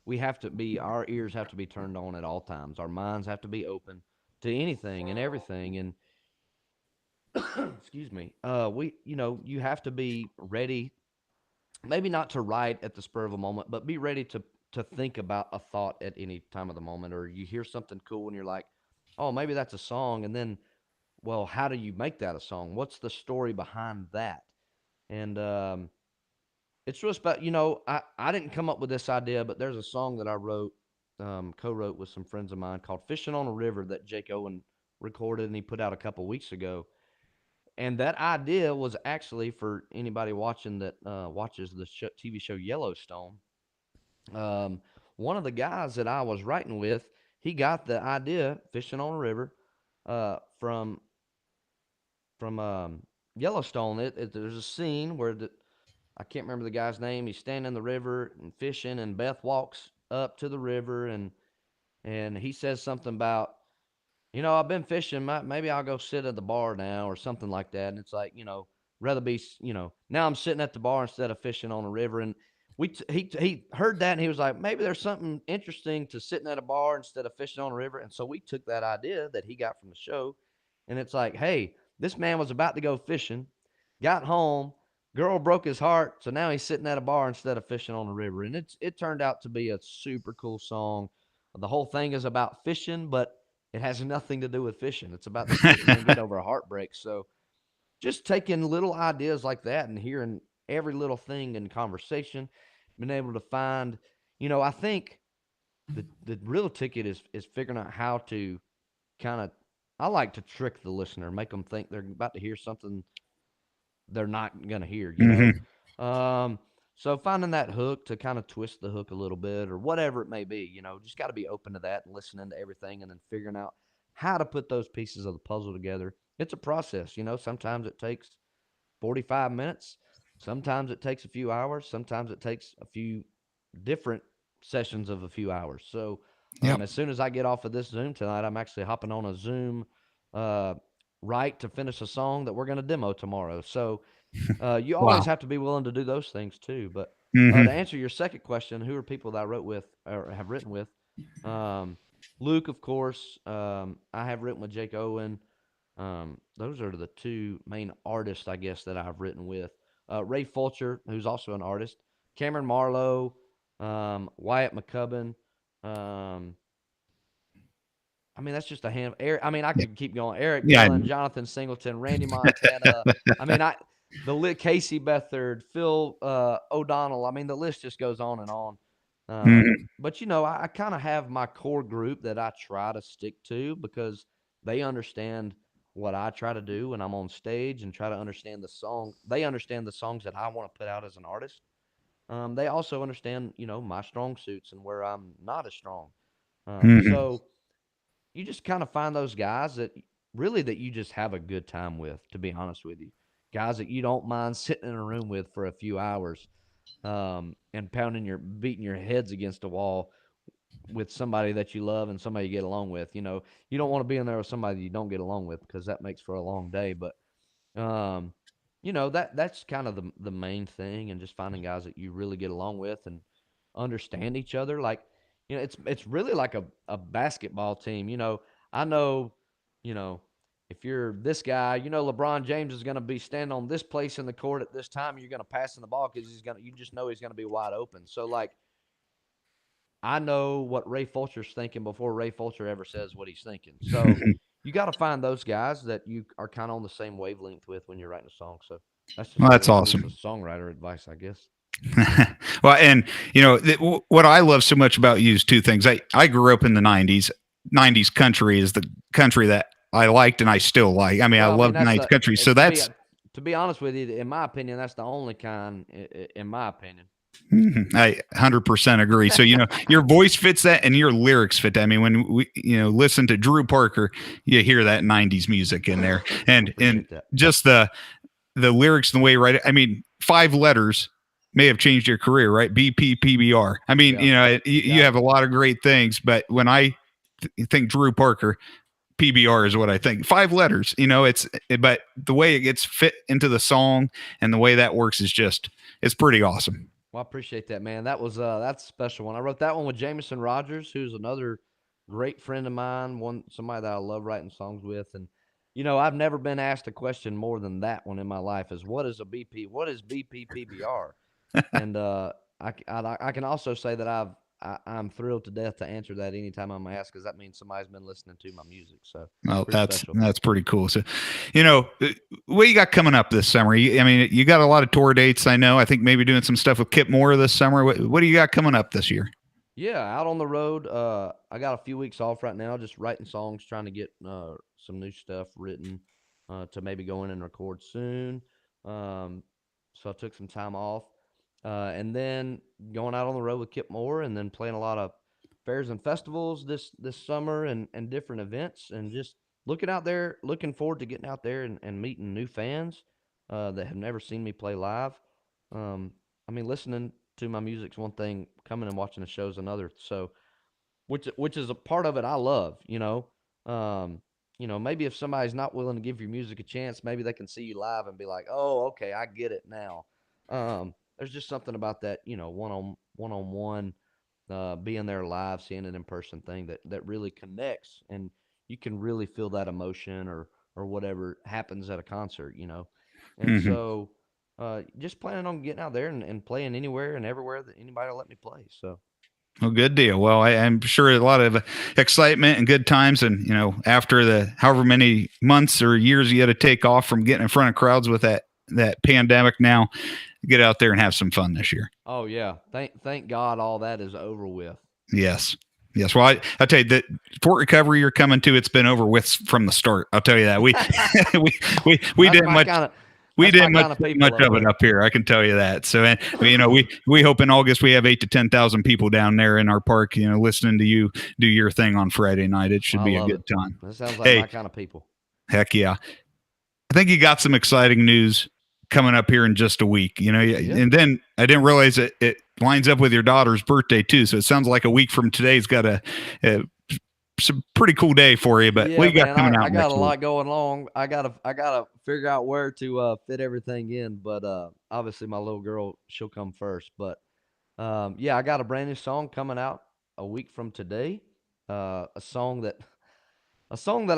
we have to be our ears have to be turned on at all times. Our minds have to be open to anything and everything. And excuse me, you have to be ready, maybe not to write at the spur of a moment, but be ready to think about a thought at any time of the moment. Or you hear something cool and you're like, oh, maybe that's a song. And then, well, how do you make that a song? What's the story behind that? And it's just about, I didn't come up with this idea, but there's a song that I wrote, co-wrote with some friends of mine called Fishing on a River that Jake Owen recorded and he put out a couple weeks ago. And that idea was actually for anybody watching that watches the TV show Yellowstone. Um, One of the guys that I was writing with, he got the idea, Fishing on a River, from Yellowstone. There's a scene where I can't remember the guy's name. He's standing in the river and fishing, and Beth walks up to the river and he says something about, I've been fishing. Maybe I'll go sit at the bar now or something like that. And it's like, rather be, now I'm sitting at the bar instead of fishing on a river. And he heard that and he was like, maybe there's something interesting to sitting at a bar instead of fishing on a river. And so we took that idea that he got from the show, and it's like, hey, this man was about to go fishing, got home, girl broke his heart, so now he's sitting at a bar instead of fishing on the river. And it turned out to be a super cool song. The whole thing is about fishing, but it has nothing to do with fishing. It's about this man getting over a heartbreak. So just taking little ideas like that and hearing every little thing in conversation, being able to find, I think the real ticket is figuring out how to kind of, I like to trick the listener, make them think they're about to hear something they're not going to hear. Hmm. Um, so finding that hook to kind of twist the hook a little bit or whatever it may be, just got to be open to that and listening to everything and then figuring out how to put those pieces of the puzzle together. It's a process, sometimes it takes 45 minutes. Sometimes it takes a few hours. Sometimes it takes a few different sessions of a few hours. So Yep. as soon as I get off of this Zoom tonight, I'm actually hopping on a Zoom uh, right to finish a song that we're going to demo tomorrow. So you always Wow. have to be willing to do those things too. But to Hmm. answer your second question, who are people that I wrote with or have written with? Um, Luke, of course. I have written with Jake Owen. Those are the two main artists, I guess, that I've written with. Ray Fulcher, who's also an artist. Cameron Marlowe. Wyatt McCubbin. Um, I mean, that's just a hand. I mean, I Yeah. could keep going. Eric Yeah. Dillon, Jonathan Singleton, Randy Montana. I mean, Casey Beathard, Phil O'Donnell. I mean, the list just goes on and on. Mhm. But I kind of have my core group that I try to stick to because they understand what I try to do when I'm on stage and try to understand the song. They understand the songs that I want to put out as an artist. They also understand, my strong suits and where I'm not as strong. Mhm. So you just kind of find those guys that you just have a good time with, to be honest with you. Guys that you don't mind sitting in a room with for a few hours, and beating your heads against a wall with somebody that you love and somebody you get along with. You don't want to be in there with somebody you don't get along with because that makes for a long day. But um, that's kind of the main thing, and just finding guys that you really get along with and understand each other. Like, it's really like a basketball team. I know, you know, if you're this guy, LeBron James is going to be standing on this place in the court at this time. You're going to pass him the ball because you just know he's going to be wide open. So like, I know what Ray Fulcher's thinking before Ray Fulcher ever says what he's thinking. So you got to find those guys that you are kind of on the same wavelength with when you're writing a song. So that's just Well, a that's little piece of awesome. songwriter advice, I guess. Well, and what I love so much about you is two things. I grew up in the '90s. '90s country is the country that I liked and I still like. I mean, I Well, I mean, love that's '90s country. So that's to be honest with you, in my opinion, that's the only kind. In my opinion. I 100% agree. So, your voice fits that and your lyrics fit that. I mean, when we, listen to Drew Parker, you hear that '90s music in there, and Appreciate that. just the lyrics and the way you write it. I mean, 5 letters may have changed your career, right? BPPBR. I mean, Yeah. you have a lot of great things, but when I think Drew Parker, PBR is what I think. 5 letters, but the way it gets fit into the song and the way that works is it's pretty awesome. Well, I appreciate that, man. That's a special one. I wrote that one with Jameson Rodgers, who's another great friend of mine, somebody that I love writing songs with. And I've never been asked a question more than that one in my life is what is a BP? What is BPPBR? And I can also say that I'm thrilled to death to answer that anytime I'm asked because that means somebody's been listening to my music. So Well, pretty that's special. that's pretty cool. So, what you got coming up this summer? I mean, you got a lot of tour dates. I know. I think maybe doing some stuff with Kip Moore this summer. What do you got coming up this year? Yeah, out on the road. I got a few weeks off right now, just writing songs, trying to get some new stuff written to maybe go in and record soon. Um, so I took some time off, and then going out on the road with Kip Moore, and then playing a lot of fairs and festivals this summer and different events, and just looking forward to getting out there and meeting new fans that have never seen me play live. I mean, listening to my music's one thing, coming and watching the show's another. So, which is a part of it I love. Maybe if somebody's not willing to give your music a chance, maybe they can see you live and be like, "Oh, okay, I get it now." There's just something about that, one on one, being there live, seeing it in person thing that really connects, and you can really feel that emotion or whatever happens at a concert. And Mm-hmm. so just planning on getting out there and playing anywhere and everywhere that anybody will let me play. So, Well, good deal. Well, I'm sure a lot of excitement and good times, and after the however many months or years you had to take off from getting in front of crowds with that pandemic, now get out there and have some fun this year. oh yeah, thank God all that is over with. Yes. Yes. Well, I tell you that Fort Recovery you're coming to, it's been over with from the start. I'll tell you that we That's didn't my much. kind of We that's my didn't much, kind of people much up of it there. up here. I can tell you that. So, and we hope in August we have 8 to 10,000 people down there in our park. Listening to you do your thing on Friday night. It should I be a love good it. time. That sounds like Hey, my kind of people. heck yeah! I think you got some exciting news coming up here in just a week. And then I didn't realize it lines up with your daughter's birthday too. So it sounds like a week from today's got some pretty cool day for you. But Yeah, what you got man, coming out I got next a week? lot going on. I gotta figure out where to fit everything in. But obviously my little girl, she'll come first. But yeah, I got a brand new song coming out a week from today. A song that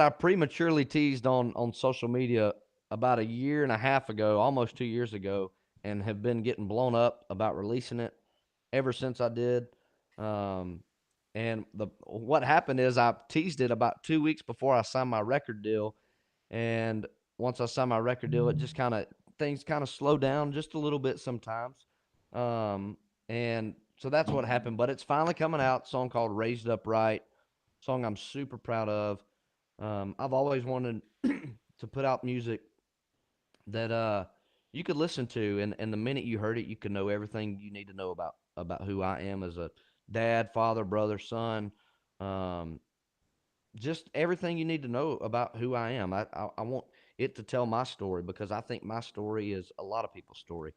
I prematurely teased on social media about a year and a half ago, almost 2 years ago, and have been getting blown up about releasing it. ever since I did. And what happened is I teased it about 2 weeks before I signed my record deal, and once I signed my record deal, it just things kind of slow down just a little bit sometimes. And so that's what happened. But it's finally coming out. Song called "Raised Up Right." Song I'm super proud of. I've always wanted to put out music that you could listen to, and the minute you heard it, you could know everything you need to know about who I am as a dad, father, brother, son. Um, just everything you need to know about who I am. I want it to tell my story because I think my story is a lot of people's story,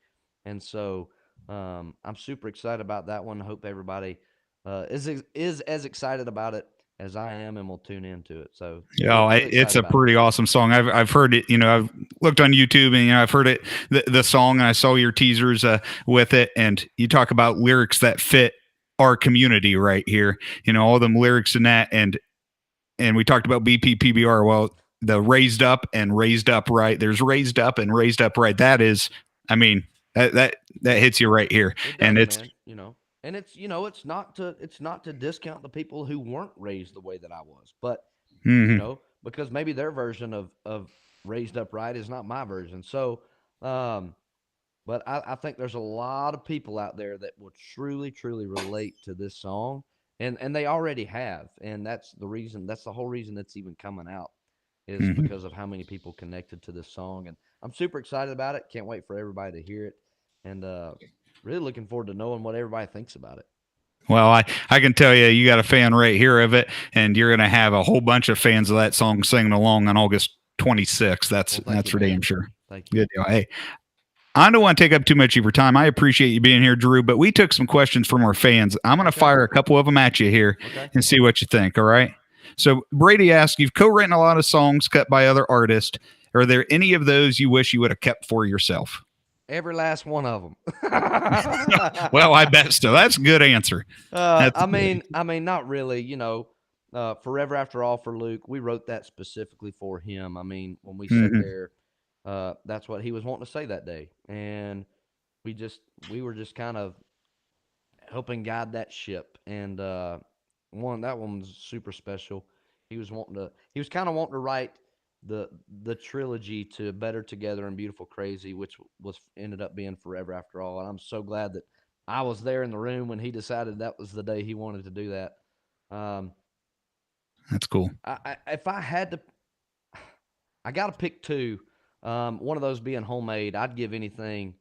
and so I'm super excited about that one. I hope everybody is as excited about it as I am, and will tune into it. So Yeah, really it's excited a about it. pretty awesome song. I've heard it. I've looked on YouTube and I've heard it the song, and I saw your teasers with it, and you talk about lyrics that fit our community right here. All them lyrics in that, and we talked about BPPBR. Well, the raised up and raised up right. There's raised up and raised up right. That is, I mean, that hits you right here, It and does, it's man. And it's not to discount the people who weren't raised the way that I was, but mhm. because maybe their version of raised up right is not my version. So, um, but I think there's a lot of people out there that will truly, truly relate to this song, and they already have, and that's the reason. That's the whole reason it's even coming out is Mhm. because of how many people connected to this song, and I'm super excited about it. Can't wait for everybody to hear it, and really looking forward to knowing what everybody thinks about it. Well, I can tell you got a fan right here of it, and you're going to have a whole bunch of fans of that song singing along on August 26th. That's Well, thank that's you, for damn man. sure. Thank you. Good deal. Hey, I don't want to take up too much of your time. I appreciate you being here, Drew, but we took some questions from our fans. I'm going to Okay. fire a couple of them at you here Okay. and see what you think. All right. So Brady asked, you've co-written a lot of songs cut by other artists. Are there any of those you wish you would have kept for yourself? Every last one of them. Well, I bet so. That's a good answer. That's good. I mean, not really. Forever After All for Luke, we wrote that specifically for him. I mean, when we sat Mhm. there, that's what he was wanting to say that day, and we were just kind of helping guide that ship. And that one was super special. He was kind of wanting to write the the trilogy to Better Together and Beautiful Crazy, which was ended up being Forever After All. And I'm so glad that I was there in the room when he decided that was the day he wanted to do that. Um, That's cool. if I had to, I got to pick two. One of those being Homemade. I'd give anything.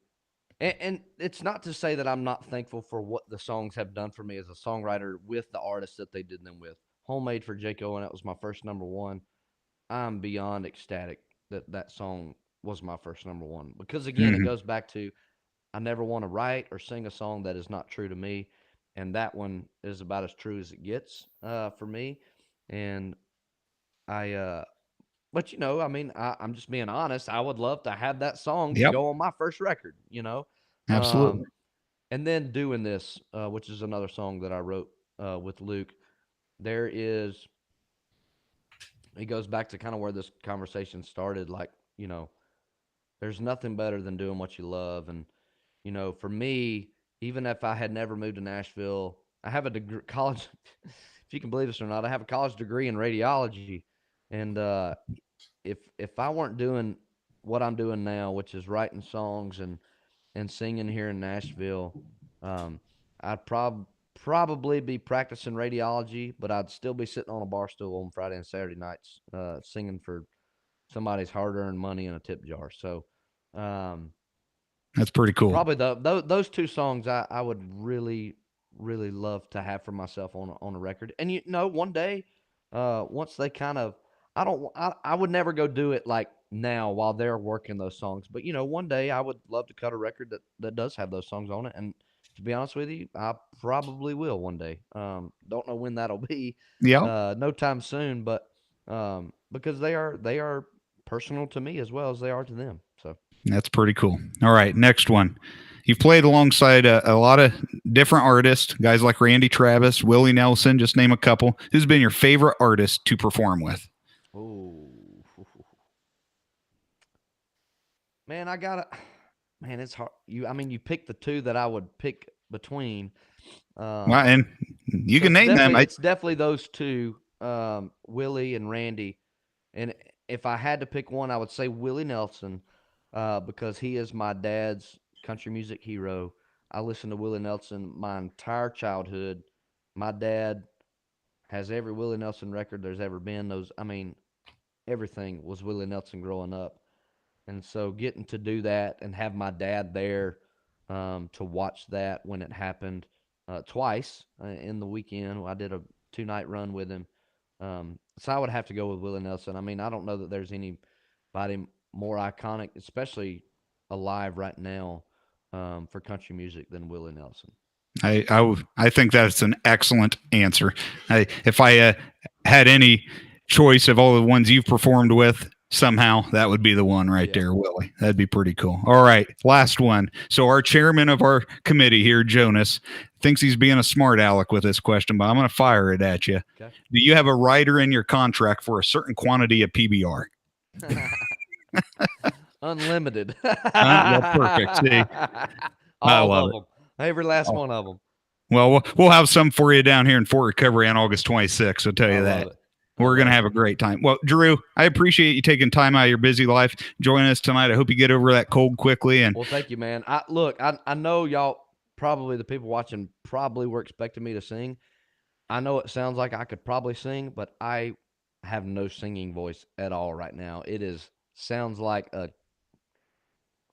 And it's not to say that I'm not thankful for what the songs have done for me as a songwriter with the artists that they did them with. Homemade for Jake Owen, that was my first number one. I'm beyond ecstatic that that song was my first number one because again, it Mhm. goes back to I never want to write or sing a song that is not true to me, and that one is about as true as it gets for me. And I, but I mean, I'm just being honest. I would love to have that song Yep. go on my first record. Absolutely. Um, and then Doing This, which is another song that I wrote with Luke. There is, it goes back to kind of where this conversation started. Like, there's nothing better than doing what you love. And, for me, even if I had never moved to Nashville, I have a degree, college, if you can believe this or not, I have a college degree in radiology. And if I weren't doing what I'm doing now, which is writing songs and singing here in Nashville, I'd probably be practicing radiology, but I'd still be sitting on a bar stool on Friday and Saturday nights, singing for somebody's hard-earned money in a tip jar. So, um, That's pretty cool. probably those two songs I would really really love to have for myself on a record. And one day, once they kind of, I would never go do it like now while they're working those songs. But one day I would love to cut a record that does have those songs on it. And to be honest with you, I probably will one day. Don't know when that'll be. Yep. No time soon, but because they are personal to me as well as they are to them. So. That's pretty cool. All right, next one. You've played alongside a lot of different artists, guys like Randy Travis, Willie Nelson, just name a couple. Who's been your favorite artist to perform with? Oh, man, I gotta. Man, it's hard. I mean, you pick the two that I would pick between. Well, and you So can name them. it's definitely those two, Willie and Randy. And if I had to pick one, I would say Willie Nelson, because he is my dad's country music hero. I listened to Willie Nelson my entire childhood. My dad has every Willie Nelson record there's ever been. Everything was Willie Nelson growing up. And so getting to do that and have my dad there, to watch that when it happened, twice in the weekend. I did a 2-night run with him. So I would have to go with Willie Nelson. I don't know that there's anybody more iconic, especially alive right now, for country music than Willie Nelson. I think that's an excellent answer. If I had any choice of all the ones you've performed with, somehow that would be the one right there, Willie. That'd be pretty cool. All right, last one. So our chairman of our committee here, Jonas, thinks he's being a smart aleck with this question, but I'm going to fire it at you. Okay. Do you have a rider in your contract for a certain quantity of PBR? Unlimited. Perfect. See, all of them. Every last one of them. Well, we'll have some for you down here in Fort Recovery on August 26th. I'll tell you that. We're going to have a great time. Well, Drew, I appreciate you taking time out of your busy life, joining us tonight. I hope you get over that cold quickly. And well, thank you, man. I know y'all probably, the people watching probably were expecting me to sing. I know it sounds like I could probably sing, but I have no singing voice at all right now. Sounds like I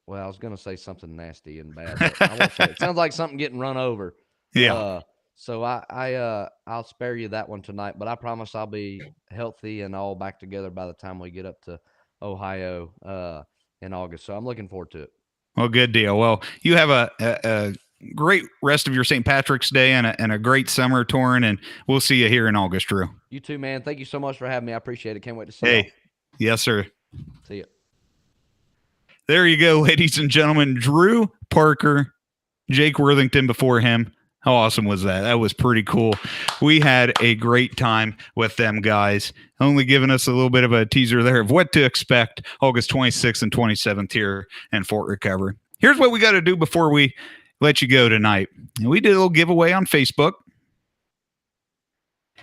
was going to say something nasty and bad, but I won't say it. It sounds like something getting run over. Yeah. So I'll spare you that one tonight, but I promise I'll be healthy and all back together by the time we get up to Ohio in August. So I'm looking forward to it. Well, good deal. Well, you have a great rest of your St. Patrick's Day and a great summer touring, and we'll see you here in August, Drew. You too, man. Thank you so much for having me. I appreciate it. Can't wait to see you. Hey, yes, sir. See you. There you go, ladies and gentlemen. Drew Parker, Jake Worthington before him. How awesome was that? That was pretty cool. We had a great time with them guys, only giving us a little bit of a teaser there of what to expect August 26th and 27th here in Fort Recovery. Here's what we got to do before we let you go tonight. We did a little giveaway on Facebook.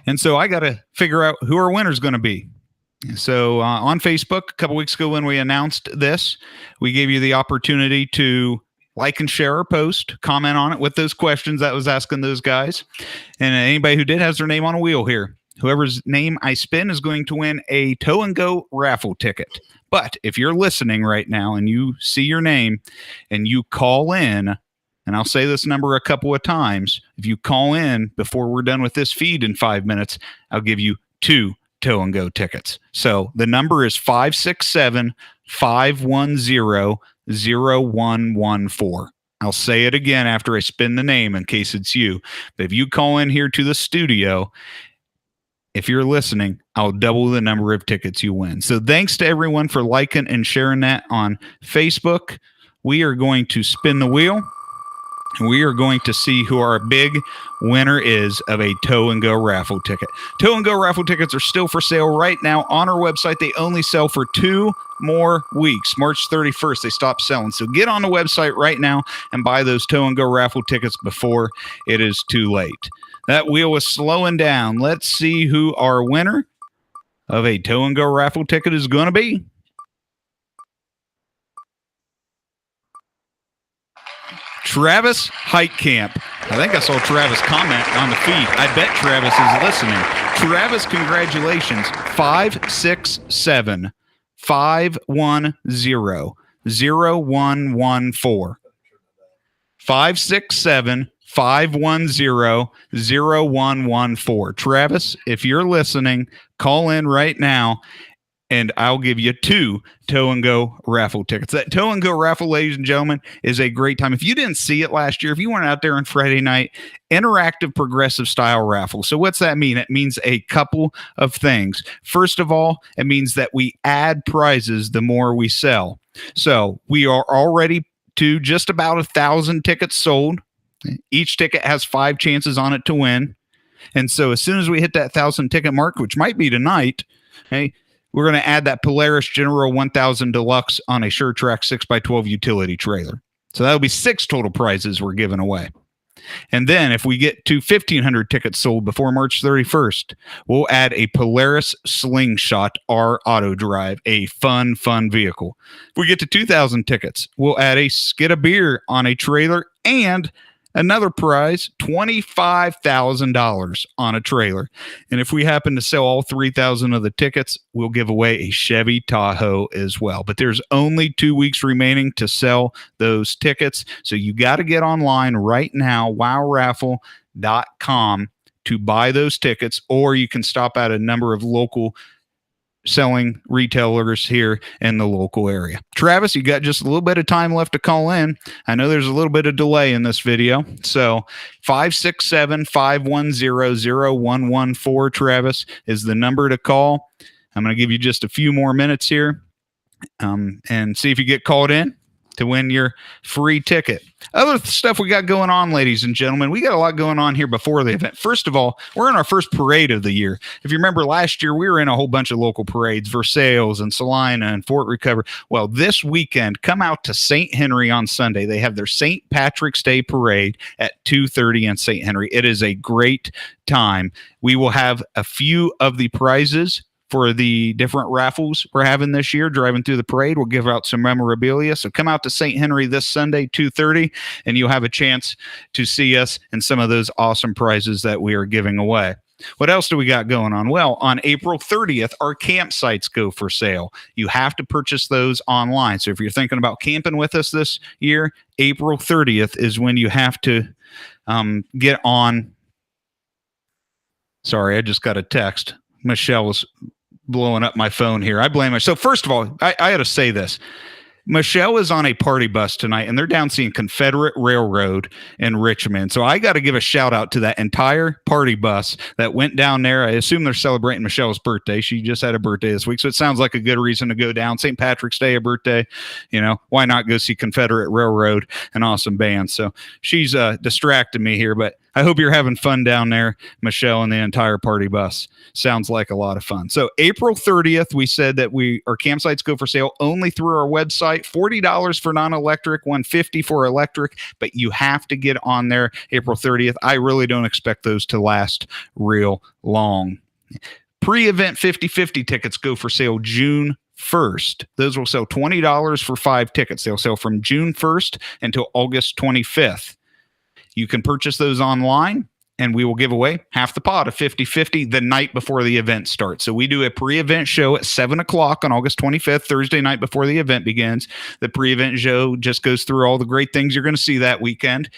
And so I got to figure out who our winner is going to be. So on Facebook, a couple weeks ago when we announced this, we gave you the opportunity to like and share our post, comment on it with those questions that was asking those guys. And anybody who did has their name on a wheel here. Whoever's name I spin is going to win a Tow and Go raffle ticket. But if you're listening right now and you see your name and you call in, and I'll say this number a couple of times, if you call in before we're done with this feed in 5 minutes, I'll give you 2 Tow and Go tickets. So the number is 567-510-0114. I'll say it again after I spin the name in case it's you. But if you call in here to the studio, if you're listening, I'll double the number of tickets you win. So thanks to everyone for liking and sharing that on Facebook. We are going to spin the wheel. We are going to see who our big winner is of a Tow and Go raffle ticket. Tow and Go raffle tickets are still for sale right now on our website. They only sell for 2 more weeks. March 31st, they stop selling. So get on the website right now and buy those Tow and Go raffle tickets before it is too late. That wheel is slowing down. Let's see who our winner of a Tow and Go raffle ticket is going to be. Travis Heitkamp. I think I saw Travis comment on the feed. I bet Travis is listening. Travis, congratulations. 567-510-0114. 567-510-0114. Travis, if you're listening, call in right now, and I'll give you 2 Tow and Go raffle tickets. That Tow and Go raffle, ladies and gentlemen, is a great time. If you didn't see it last year, if you went out there on Friday night, interactive progressive style raffle. So what's that mean? It means a couple of things. First of all, it means that we add prizes the more we sell. So we are already to just about 1,000 tickets sold. Each ticket has 5 chances on it to win. And so as soon as we hit that 1,000 ticket mark, which might be tonight, hey, we're going to add that Polaris General 1000 Deluxe on a SureTrack 6x12 utility trailer. So that'll be 6 total prizes we're giving away. And then if we get to 1,500 tickets sold before March 31st, we'll add a Polaris Slingshot R Auto Drive, a fun vehicle. If we get to 2,000 tickets, we'll add a skid of beer on a trailer and another prize, $25,000 on a trailer. And if we happen to sell all 3,000 of the tickets, we'll give away a Chevy Tahoe as well. But there's only 2 weeks remaining to sell those tickets. So you got to get online right now, wowraffle.com, to buy those tickets, or you can stop at a number of local selling retailers here in the local area. Travis, you got just a little bit of time left to call in. I know there's a little bit of delay in this video. So 567-510-0114, Travis, is the number to call. I'm going to give you just a few more minutes here and see if you get called in to win your free ticket. Other stuff we got going on, ladies and gentlemen, we got a lot going on here before the event. First of all, we're in our first parade of the year. If you remember last year, we were in a whole bunch of local parades, Versailles and Salina and Fort Recover. Well, this weekend, come out to St. Henry on Sunday. They have their St. Patrick's Day parade at 2:30 in St. Henry. It is a great time. We will have a few of the prizes for the different raffles we're having this year. Driving through the parade, we'll give out some memorabilia. So come out to St. Henry this Sunday, 2:30, and you'll have a chance to see us and some of those awesome prizes that we are giving away. What else do we got going on? Well, on April 30th, our campsites go for sale. You have to purchase those online. So if you're thinking about camping with us this year, April 30th is when you have to get on. Sorry, I just got a text. Michelle was blowing up my phone here. I blame her. So first of all, I got to say this. Michelle is on a party bus tonight, and they're down seeing Confederate Railroad in Richmond. So I got to give a shout out to that entire party bus that went down there. I assume they're celebrating Michelle's birthday. She just had a birthday this week, so it sounds like a good reason to go down. St. Patrick's Day, a birthday. You know, why not go see Confederate Railroad, an awesome band? So she's distracted me here, but I hope you're having fun down there, Michelle, and the entire party bus. Sounds like a lot of fun. So April 30th, we said that our campsites go for sale only through our website. $40 for non-electric, $150 for electric, but you have to get on there April 30th. I really don't expect those to last real long. Pre-event 50/50 tickets go for sale June 1st. Those will sell $20 for 5 tickets. They'll sell from June 1st until August 25th. You can purchase those online, and we will give away half the pot of 50/50 the night before the event starts. So we do a pre-event show at 7 o'clock on August 25th, Thursday night before the event begins. The pre-event show just goes through all the great things you're going to see that weekend,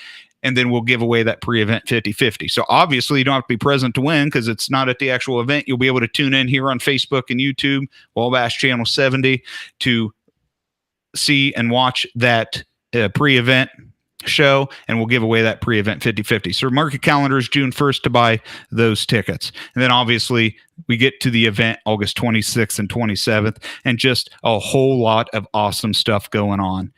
and then we'll give away that pre-event 50/50. So obviously you don't have to be present to win because it's not at the actual event. You'll be able to tune in here on Facebook and YouTube, Wabash Channel 70, to see and watch that pre-event show, and we'll give away that pre-event 50/50. So mark your calendars June 1st to buy those tickets. And then obviously we get to the event August 26th and 27th, and just a whole lot of awesome stuff going on.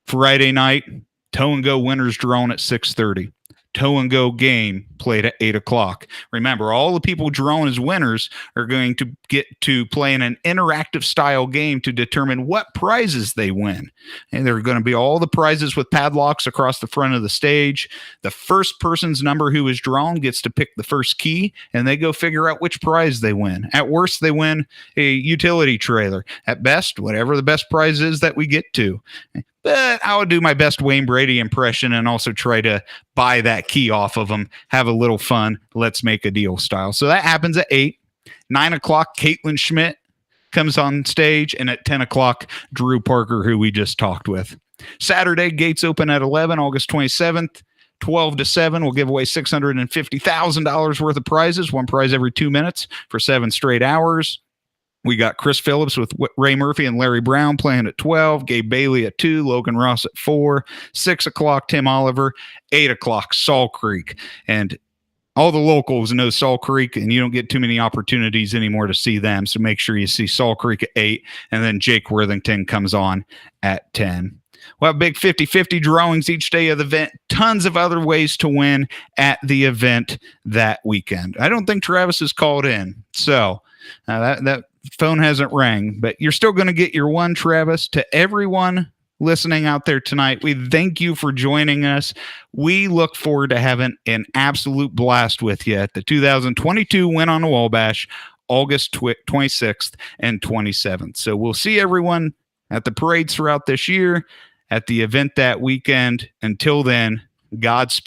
Friday night, Tow and Go winners drawn at 6:30. Tow and Go game played at 8 o'clock. Remember, all the people drawn as winners are going to get to play in an interactive style game to determine what prizes they win. And there are going to be all the prizes with padlocks across the front of the stage. The first person's number who is drawn gets to pick the first key, and they go figure out which prize they win. At worst, they win a utility trailer. At best, whatever the best prize is that we get to. But I would do my best Wayne Brady impression and also try to buy that key off of them. Have a little fun. Let's make a deal style. So that happens at 8. 9 o'clock, Caitlin Schmidt comes on stage. And at 10 o'clock, Drew Parker, who we just talked with. Saturday, gates open at 11, August 27th. 12 to 7, we'll give away $650,000 worth of prizes. One prize every 2 minutes for 7 straight hours. We got Chris Phillips with Ray Murphy and Larry Brown playing at 12, Gabe Bailey at 2, Logan Ross at 4, 6 o'clock, Tim Oliver, 8 o'clock, Salt Creek. And all the locals know Salt Creek, and you don't get too many opportunities anymore to see them. So make sure you see Salt Creek at 8, and then Jake Worthington comes on at 10. We'll have big 50/50 drawings each day of the event. Tons of other ways to win at the event that weekend. I don't think Travis has called in, so that phone hasn't rang, but you're still going to get your one, Travis. To everyone listening out there tonight. We thank you for joining us. We look forward to having an absolute blast with you at the 2022 Win on the Wabash, August 26th and 27th. So we'll see everyone at the parades throughout this year, at the event that weekend. Until then, Godspeed.